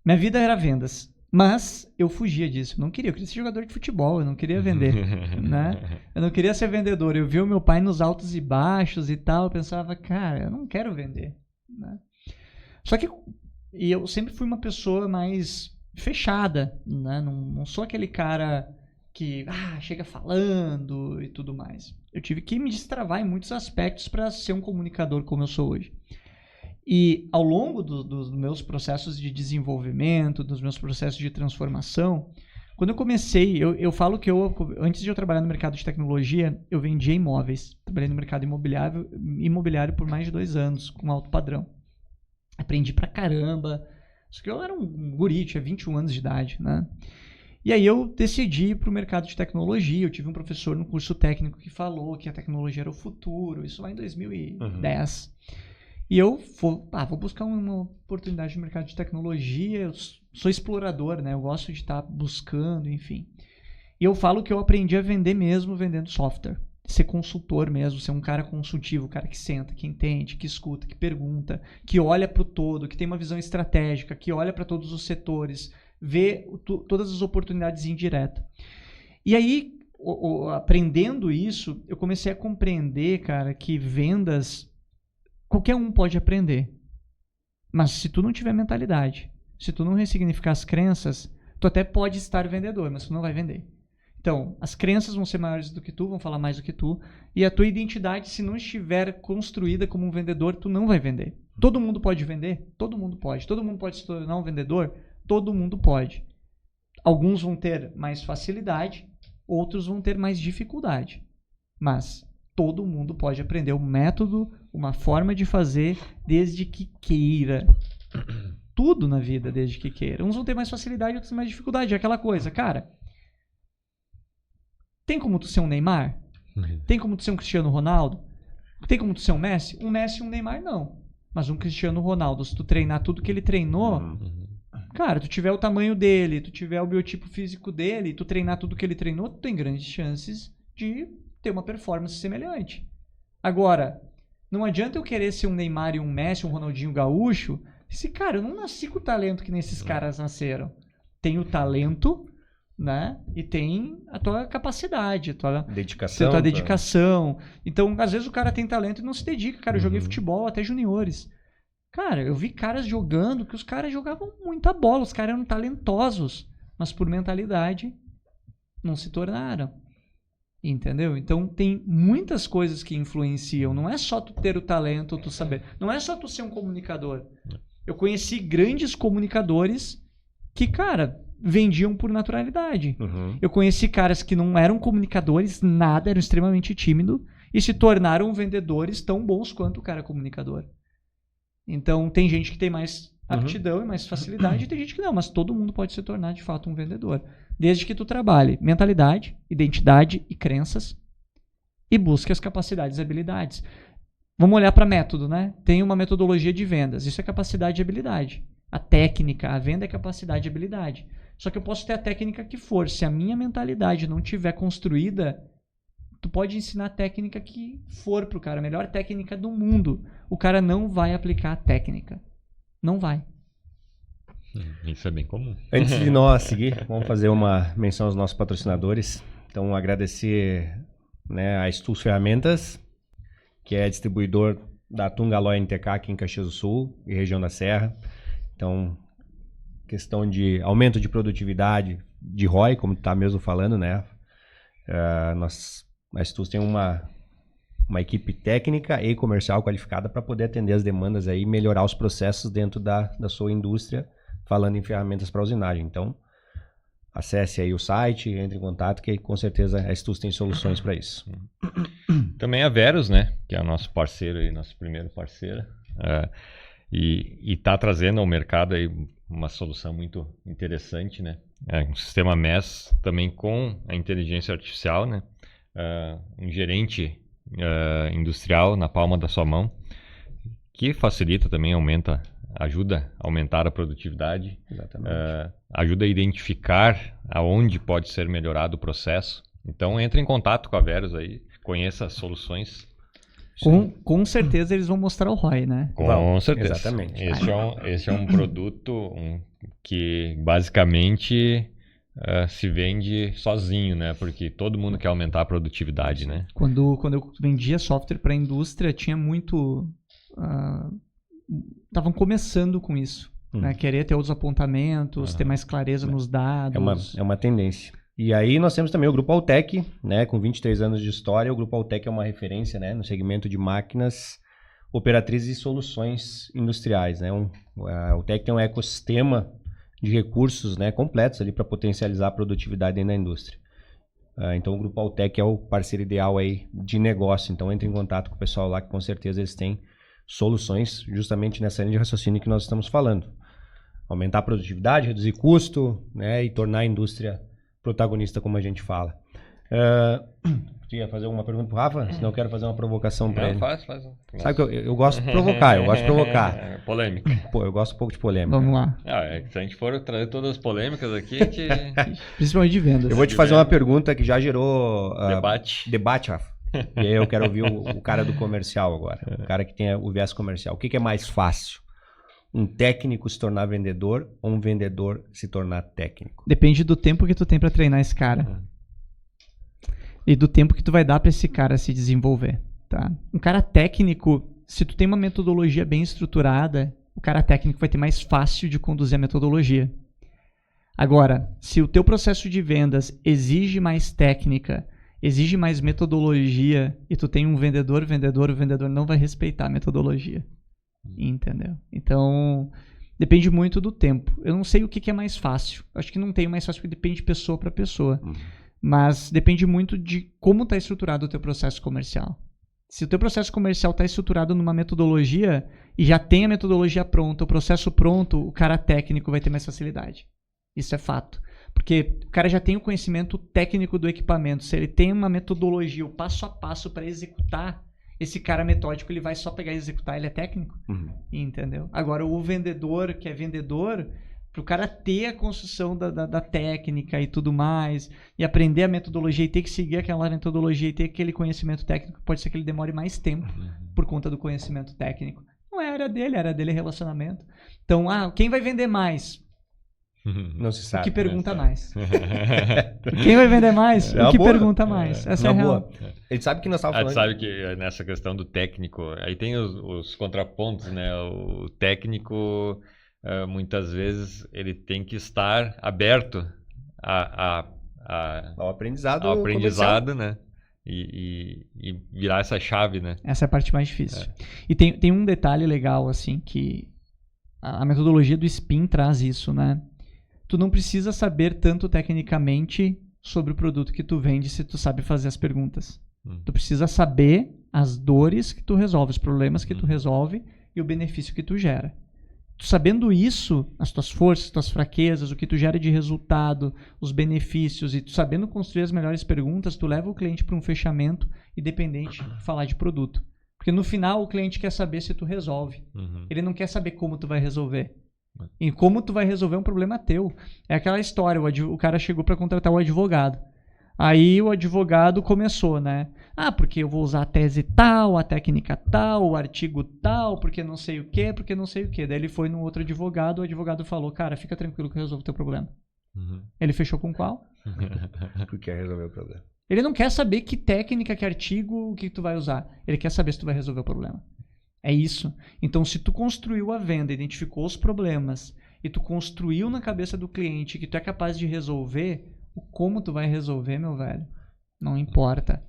Speaker 3: Minha vida era vendas, mas eu fugia disso. Eu não queria, eu queria ser jogador de futebol, eu não queria vender, né? Eu não queria ser vendedor. Eu vi o meu pai nos altos e baixos e tal, eu pensava, cara, eu não quero vender, né? Só que eu sempre fui uma pessoa mais fechada, né? Não sou aquele cara que chega falando e tudo mais. Eu tive que me destravar em muitos aspectos para ser um comunicador como eu sou hoje. E ao longo dos meus processos de desenvolvimento, dos meus processos de transformação, quando eu comecei, eu falo que antes de eu trabalhar no mercado de tecnologia, eu vendia imóveis. Trabalhei no mercado imobiliário por mais de 2 anos, com alto padrão. Aprendi pra caramba. Só que eu era um guri, tinha 21 anos de idade, né? E aí eu decidi ir para o mercado de tecnologia. Eu tive um professor no curso técnico que falou que a tecnologia era o futuro. Isso lá em 2010. E eu vou buscar uma oportunidade no mercado de tecnologia. Eu sou explorador, né? Eu gosto de estar buscando, enfim. E eu falo que eu aprendi a vender mesmo vendendo software. Ser consultor mesmo, ser um cara consultivo, um cara que senta, que entende, que escuta, que pergunta, que olha para o todo, que tem uma visão estratégica, que olha para todos os setores, vê todas as oportunidades indiretas. E aí, aprendendo isso, eu comecei a compreender, cara, que vendas qualquer um pode aprender. Mas se tu não tiver mentalidade, se tu não ressignificar as crenças, tu até pode estar vendedor, mas tu não vai vender. Então, as crenças vão ser maiores do que tu, vão falar mais do que tu, e a tua identidade, se não estiver construída como um vendedor, tu não vai vender. Todo mundo pode vender? Todo mundo pode. Todo mundo pode se tornar um vendedor? Todo mundo pode. Alguns vão ter mais facilidade, outros vão ter mais dificuldade. Mas todo mundo pode aprender um método, uma forma de fazer, desde que queira. Tudo na vida, desde que queira. Uns vão ter mais facilidade, outros mais dificuldade. É aquela coisa, cara. Tem como tu ser um Neymar? Tem como tu ser um Cristiano Ronaldo? Tem como tu ser um Messi? Um Messi e um Neymar, não. Mas um Cristiano Ronaldo, se tu treinar tudo que ele treinou, cara, tu tiver o tamanho dele, tu tiver o biotipo físico dele, tu treinar tudo que ele treinou, tu tem grandes chances de ter uma performance semelhante. Agora, não adianta eu querer ser um Neymar e um Messi, um Ronaldinho Gaúcho, cara, eu não nasci com o talento que nem esses caras nasceram. Tem o talento, né? E tem a tua capacidade, a tua dedicação. Então, às vezes o cara tem talento e não se dedica. Cara, eu joguei futebol até juniores. Cara, eu vi caras jogando que os caras jogavam muita bola, os caras eram talentosos, mas por mentalidade não se tornaram. Entendeu? Então tem muitas coisas que influenciam. Não é só tu ter o talento, tu saber. Não é só tu ser um comunicador. Eu conheci grandes comunicadores que, cara, vendiam por naturalidade. Eu conheci caras que não eram comunicadores, nada, eram extremamente tímidos e se tornaram vendedores tão bons quanto o cara comunicador. Então tem gente que tem mais aptidão e mais facilidade e tem gente que não, mas todo mundo pode se tornar de fato um vendedor. Desde que tu trabalhe mentalidade, identidade e crenças e busque as capacidades e habilidades. Vamos olhar para método, né? Tem uma metodologia de vendas. Isso é capacidade e habilidade. A técnica, a venda é capacidade e habilidade. Só que eu posso ter a técnica que for. Se a minha mentalidade não tiver construída, tu pode ensinar a técnica que for pro cara. A melhor técnica do mundo. O cara não vai aplicar a técnica. Não vai.
Speaker 1: Isso é bem comum.
Speaker 2: Antes de nós seguir, vamos fazer uma menção aos nossos patrocinadores. Então, agradecer, né, a Stulz Ferramentas, que é distribuidor da Tungalói NTK aqui em Caxias do Sul e região da Serra. Então, questão de aumento de produtividade, de ROI, como tu tá mesmo falando, né? A Stulz tem uma uma equipe técnica e comercial qualificada para poder atender as demandas aí e melhorar os processos dentro da sua indústria, falando em ferramentas para usinagem. Então, acesse aí o site, entre em contato, que com certeza a Estus tem soluções para isso.
Speaker 1: Também a Verus, né, que é o nosso parceiro aí, nosso primeiro parceiro, e está trazendo ao mercado aí uma solução muito interessante, né? Um sistema MES também com a inteligência artificial, né? Um gerente industrial na palma da sua mão, que facilita também, ajuda a aumentar a produtividade, ajuda a identificar aonde pode ser melhorado o processo. Então entre em contato com a Verus aí, conheça as soluções.
Speaker 3: Com certeza eles vão mostrar o ROI, né?
Speaker 1: Com certeza.
Speaker 2: Exatamente.
Speaker 1: Esse é um produto que basicamente se vende sozinho, né? Porque todo mundo quer aumentar a produtividade, né?
Speaker 3: Quando eu vendia software para a indústria, tinha muito... Estavam começando com isso, né? Querer ter outros apontamentos, ter mais clareza nos dados.
Speaker 2: É uma tendência. E aí nós temos também o Grupo Altec, né, com 23 anos de história. O Grupo Altec é uma referência, né, no segmento de máquinas operatrizes e soluções industriais, né? A Altec tem um ecossistema de recursos, né, completos ali para potencializar a produtividade dentro da indústria. Então o Grupo Altec é o parceiro ideal aí de negócio. Então entre em contato com o pessoal lá, que com certeza eles têm soluções justamente nessa linha de raciocínio que nós estamos falando. Aumentar a produtividade, reduzir custo, né, e tornar a indústria protagonista, como a gente fala. Você ia fazer alguma pergunta pro Rafa? Senão eu quero fazer uma provocação para ele.
Speaker 1: Faz.
Speaker 2: Sabe que eu gosto de provocar,
Speaker 1: Polêmica.
Speaker 2: Pô, eu gosto um pouco de polêmica.
Speaker 3: Vamos lá.
Speaker 1: Se a gente for trazer todas as polêmicas aqui,
Speaker 3: Principalmente de vendas.
Speaker 2: Eu vou te fazer uma pergunta que já gerou
Speaker 1: debate,
Speaker 2: Rafa. E aí eu quero ouvir o cara do comercial agora. O cara que tem o viés comercial. O que é mais fácil? Um técnico se tornar vendedor ou um vendedor se tornar técnico?
Speaker 3: Depende do tempo que tu tem para treinar esse cara. E do tempo que tu vai dar para esse cara se desenvolver, tá? Um cara técnico, se tu tem uma metodologia bem estruturada, o cara técnico vai ter mais fácil de conduzir a metodologia. Agora, se o teu processo de vendas exige mais técnica, exige mais metodologia, e tu tem um vendedor, o vendedor não vai respeitar a metodologia. Entendeu? Então, depende muito do tempo. Eu não sei o que é mais fácil. Acho que não tem mais fácil, porque depende de pessoa para pessoa. Mas depende muito de como está estruturado o teu processo comercial. Se o teu processo comercial está estruturado numa metodologia e já tem a metodologia pronta, o processo pronto, o cara técnico vai ter mais facilidade. Isso é fato. Porque o cara já tem o conhecimento técnico do equipamento. Se ele tem uma metodologia, o passo a passo para executar, esse cara metódico, ele vai só pegar e executar, ele é técnico. Entendeu? Agora, o vendedor, que é vendedor, para o cara ter a construção da técnica e tudo mais, e aprender a metodologia e ter que seguir aquela metodologia e ter aquele conhecimento técnico, pode ser que ele demore mais tempo por conta do conhecimento técnico. Não é a área dele é relacionamento. Então, quem vai vender mais?
Speaker 2: Não se sabe.
Speaker 3: O que pergunta mais. Quem vai vender mais? O que pergunta mais. Essa é a real.
Speaker 2: Ele sabe que nós estávamos falando.
Speaker 1: Sabe que nessa questão do técnico, aí tem os contrapontos, né? O técnico, muitas vezes, ele tem que estar aberto
Speaker 2: ao aprendizado,
Speaker 1: né? E virar essa chave, né?
Speaker 3: Essa é a parte mais difícil. E tem um detalhe legal, assim, que a metodologia do SPIN traz isso, né? Tu não precisa saber tanto tecnicamente sobre o produto que tu vende se tu sabe fazer as perguntas. Tu precisa saber as dores que tu resolve, os problemas que tu resolve e o benefício que tu gera. Tu sabendo isso, as tuas forças, as tuas fraquezas, o que tu gera de resultado, os benefícios, e tu sabendo construir as melhores perguntas, tu leva o cliente para um fechamento independente de falar de produto. Porque no final o cliente quer saber se tu resolve. Ele não quer saber como tu vai resolver. E como tu vai resolver um problema teu. É aquela história, o cara chegou para contratar o advogado. Aí o advogado começou, né? Porque eu vou usar a tese tal, a técnica tal, o artigo tal, porque não sei o quê. Daí ele foi no outro advogado, o advogado falou, cara, fica tranquilo que eu resolvo o teu problema. Ele fechou com qual?
Speaker 2: Porque quer resolver o problema.
Speaker 3: Ele não quer saber que técnica, que artigo, o que tu vai usar. Ele quer saber se tu vai resolver o problema. É isso. Então, se tu construiu a venda, identificou os problemas e tu construiu na cabeça do cliente que tu é capaz de resolver, o como tu vai resolver, meu velho, não importa.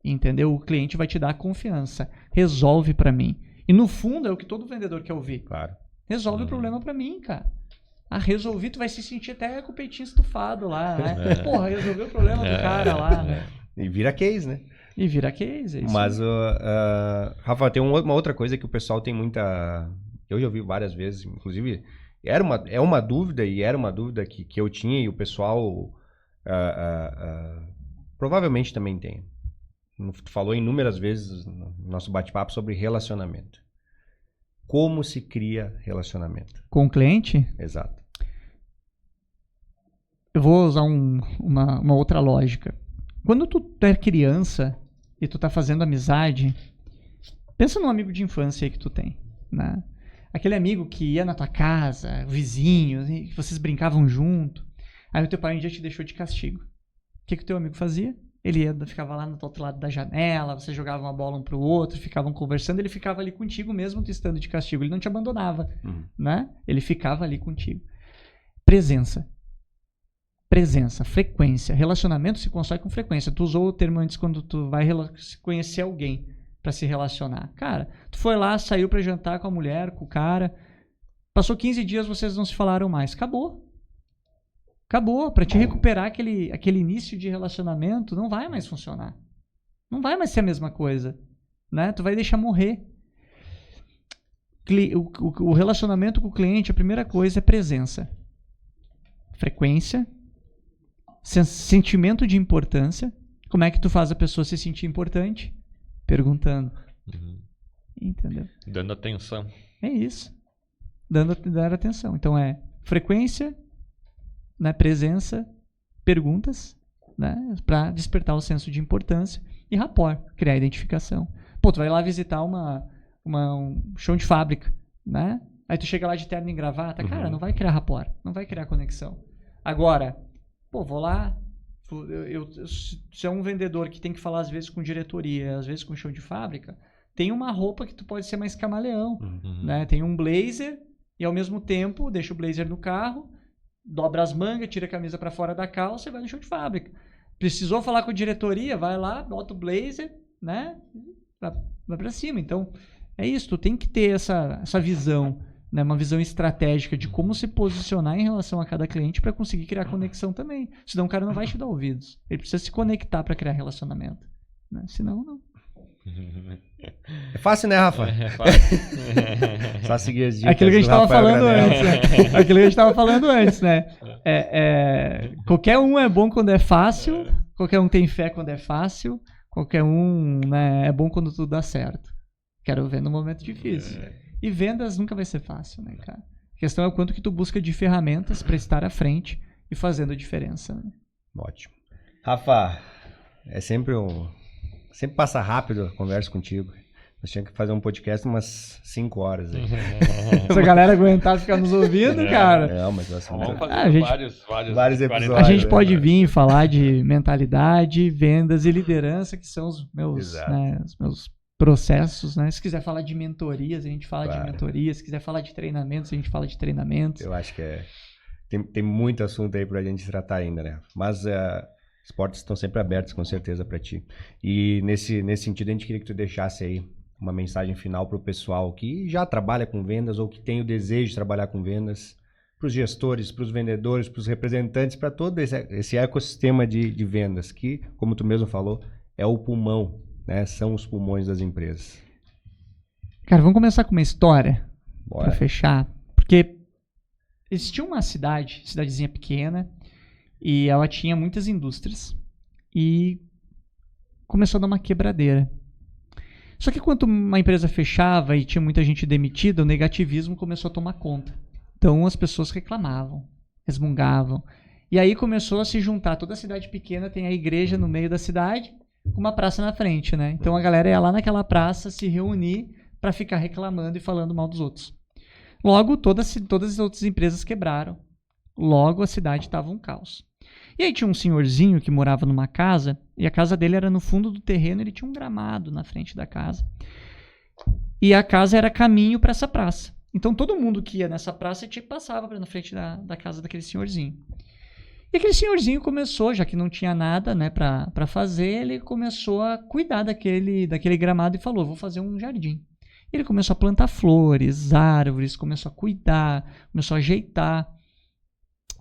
Speaker 3: Entendeu? O cliente vai te dar confiança. Resolve para mim. E no fundo é o que todo vendedor quer ouvir.
Speaker 2: Claro.
Speaker 3: Resolve o problema para mim, cara. Resolvi, tu vai se sentir até com o peitinho estufado lá, né? Porra, resolveu o problema do cara lá, né?
Speaker 2: E vira case, né?
Speaker 3: E vira case, é isso.
Speaker 2: Mas, Rafa, tem uma outra coisa que o pessoal tem muita... Eu já ouvi várias vezes, inclusive, é uma dúvida, e era uma dúvida que eu tinha, e o pessoal provavelmente também tem. Tu falou inúmeras vezes no nosso bate-papo sobre relacionamento. Como se cria relacionamento?
Speaker 3: Com o cliente?
Speaker 2: Exato.
Speaker 3: Eu vou usar uma outra lógica. Quando tu é criança e tu tá fazendo amizade, pensa num amigo de infância aí que tu tem, né? Aquele amigo que ia na tua casa, vizinho, que vocês brincavam junto. Aí o teu pai um dia te deixou de castigo. O que o teu amigo fazia? Ele ficava lá no outro lado da janela, vocês jogavam uma bola um pro outro, ficavam conversando, ele ficava ali contigo mesmo tu estando de castigo. Ele não te abandonava, né? Ele ficava ali contigo. Presença. Presença, frequência. Relacionamento se constrói com frequência. Tu usou o termo antes quando tu vai conhecer alguém para se relacionar. Cara, tu foi lá, saiu para jantar com a mulher, com o cara, passou 15 dias, vocês não se falaram mais. Acabou. Acabou. Para te recuperar aquele início de relacionamento, não vai mais funcionar. Não vai mais ser a mesma coisa, né? Tu vai deixar morrer. O relacionamento com o cliente, a primeira coisa é presença. Frequência. Sentimento de importância. Como é que tu faz a pessoa se sentir importante? Perguntando. Entendeu?
Speaker 1: Dando atenção.
Speaker 3: É isso. Dar atenção. Então é frequência, né, presença, perguntas, né, para despertar o senso de importância e rapport, criar identificação. Pô, tu vai lá visitar um chão de fábrica, né? Aí tu chega lá de terno e gravata, cara, não vai criar rapport, não vai criar conexão. Agora, pô, vou lá, se é um vendedor que tem que falar às vezes com diretoria, às vezes com chão de fábrica, tem uma roupa que tu pode ser mais camaleão, né? Tem um blazer e ao mesmo tempo deixa o blazer no carro, dobra as mangas, tira a camisa para fora da calça e vai no chão de fábrica. Precisou falar com a diretoria, vai lá, bota o blazer, né? Vai para cima. Então, é isso, tu tem que ter essa visão, né? Uma visão estratégica de como se posicionar em relação a cada cliente para conseguir criar conexão também. Senão o cara não vai te dar ouvidos. Ele precisa se conectar para criar relacionamento, né? Senão, não.
Speaker 2: É fácil, né, Rafa?
Speaker 1: É fácil.
Speaker 2: Só seguir as dicas.
Speaker 3: Aquilo que a gente estava falando antes, né? Aquilo que a gente estava falando antes, né? Qualquer um é bom quando é fácil, qualquer um tem fé quando é fácil, qualquer um, né, é bom quando tudo dá certo. Quero ver no momento difícil. E vendas nunca vai ser fácil, né, cara? A questão é o quanto que tu busca de ferramentas para estar à frente e fazendo a diferença. Né?
Speaker 2: Ótimo. Rafa, sempre passa rápido a conversa contigo. Nós tínhamos que fazer um podcast umas 5 horas. Aí.
Speaker 3: Se a galera aguentar ficar nos ouvindo, cara.
Speaker 2: Mas nós
Speaker 1: Vamos fazer
Speaker 2: vários episódios.
Speaker 3: A gente pode vir e falar de mentalidade, vendas e liderança, que são os meus processos, né? Se quiser falar de mentorias, a gente fala de mentorias. Se quiser falar de treinamentos, a gente fala de treinamentos.
Speaker 2: Eu acho que tem muito assunto aí pra gente tratar ainda, né? Mas as portas estão sempre abertas, com certeza, para ti. E nesse sentido, a gente queria que tu deixasse aí uma mensagem final para o pessoal que já trabalha com vendas ou que tem o desejo de trabalhar com vendas, para os gestores, para os vendedores, para os representantes, para todo esse ecossistema de vendas, que, como tu mesmo falou, é o pulmão, né? São os pulmões das empresas.
Speaker 3: Cara, vamos começar com uma história
Speaker 2: Bora.
Speaker 3: Para fechar. Porque existia uma cidadezinha pequena, e ela tinha muitas indústrias. E começou a dar uma quebradeira. Só que quando uma empresa fechava e tinha muita gente demitida, o negativismo começou a tomar conta. Então as pessoas reclamavam, resmungavam. E aí começou a se juntar. Toda cidade pequena tem a igreja no meio da cidade, com uma praça na frente, né? Então a galera ia lá naquela praça se reunir para ficar reclamando e falando mal dos outros. Logo, todas as outras empresas quebraram. Logo, a cidade estava um caos. E aí tinha um senhorzinho que morava numa casa, e a casa dele era no fundo do terreno, ele tinha um gramado na frente da casa. E a casa era caminho para essa praça. Então todo mundo que ia nessa praça tinha que passar na frente da casa daquele senhorzinho. E aquele senhorzinho começou, já que não tinha nada, né, para fazer, ele começou a cuidar daquele gramado e falou, vou fazer um jardim. Ele começou a plantar flores, árvores, começou a cuidar, começou a ajeitar.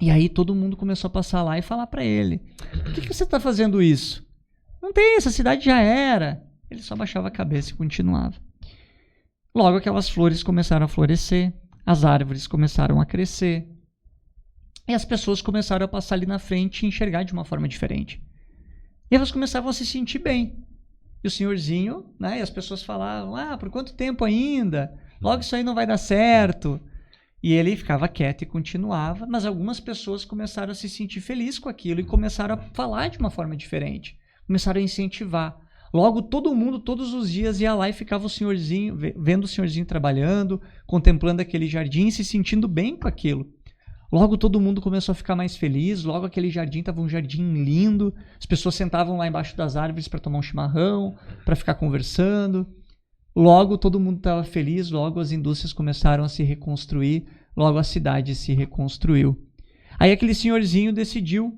Speaker 3: E aí todo mundo começou a passar lá e falar para ele, por que você está fazendo isso? Não tem, essa cidade já era. Ele só baixava a cabeça e continuava. Logo aquelas flores começaram a florescer, as árvores começaram a crescer, e as pessoas começaram a passar ali na frente e enxergar de uma forma diferente. E elas começavam a se sentir bem. E o senhorzinho, né, e as pessoas falavam, por quanto tempo ainda? Logo isso aí não vai dar certo. E ele ficava quieto e continuava, mas algumas pessoas começaram a se sentir felizes com aquilo e começaram a falar de uma forma diferente. Começaram a incentivar. Logo, todo mundo, todos os dias, ia lá e ficava o senhorzinho, vendo o senhorzinho trabalhando, contemplando aquele jardim e se sentindo bem com aquilo. Logo, todo mundo começou a ficar mais feliz. Logo, aquele jardim estava um jardim lindo. As pessoas sentavam lá embaixo das árvores para tomar um chimarrão, para ficar conversando. Logo, todo mundo estava feliz. Logo, as indústrias começaram a se reconstruir. Logo, a cidade se reconstruiu. Aí, aquele senhorzinho decidiu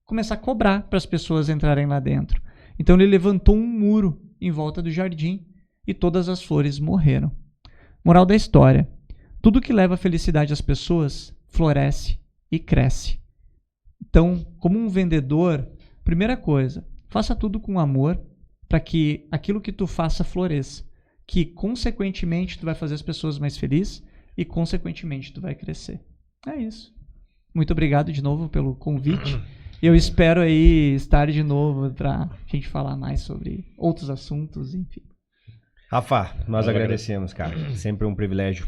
Speaker 3: começar a cobrar para as pessoas entrarem lá dentro. Então ele levantou um muro em volta do jardim e todas as flores morreram. Moral da história: tudo que leva felicidade às pessoas floresce e cresce. Então, como um vendedor, primeira coisa, faça tudo com amor para que aquilo que tu faça floresça, que consequentemente tu vai fazer as pessoas mais felizes e consequentemente tu vai crescer. É isso. Muito obrigado de novo pelo convite. Eu espero aí estar de novo para a gente falar mais sobre outros assuntos, enfim.
Speaker 2: Rafa, nós agradecemos, cara. Sempre um privilégio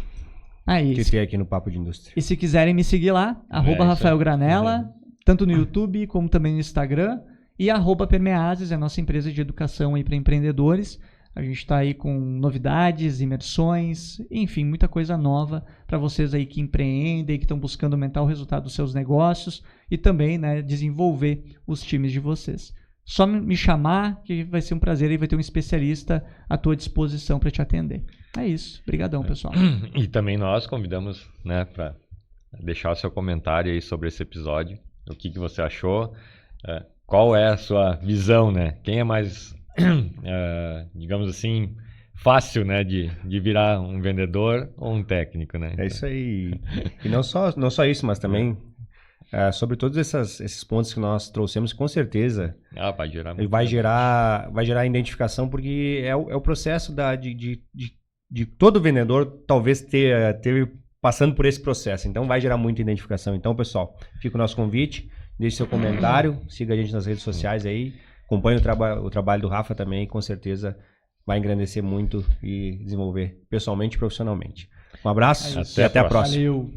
Speaker 2: te ter aqui no Papo de Indústria.
Speaker 3: E se quiserem me seguir lá, @Rafael Granella, tanto no YouTube como também no Instagram, e @Permeases, é a nossa empresa de educação aí para empreendedores. A gente está aí com novidades, imersões, enfim, muita coisa nova para vocês aí que empreendem, que estão buscando aumentar o resultado dos seus negócios e também, né, desenvolver os times de vocês. Só me chamar que vai ser um prazer e vai ter um especialista à tua disposição para te atender. É isso. Obrigadão, pessoal.
Speaker 1: E também nós convidamos, né, para deixar o seu comentário aí sobre esse episódio. O que você achou? Qual é a sua visão, né? Quem é mais... digamos assim, fácil, né, de virar um vendedor ou um técnico, né?
Speaker 2: É isso aí. E não só isso, mas também sobre todos esses pontos que nós trouxemos, com certeza vai gerar identificação, porque é o processo de todo vendedor talvez ter passando por esse processo. Então vai gerar muita identificação. Então, pessoal, fica o nosso convite, deixe seu comentário, siga a gente nas redes sociais aí. Acompanhe o trabalho do Rafa também, com certeza vai engrandecer muito e desenvolver pessoalmente e profissionalmente. Um abraço e até a próxima.
Speaker 3: Valeu.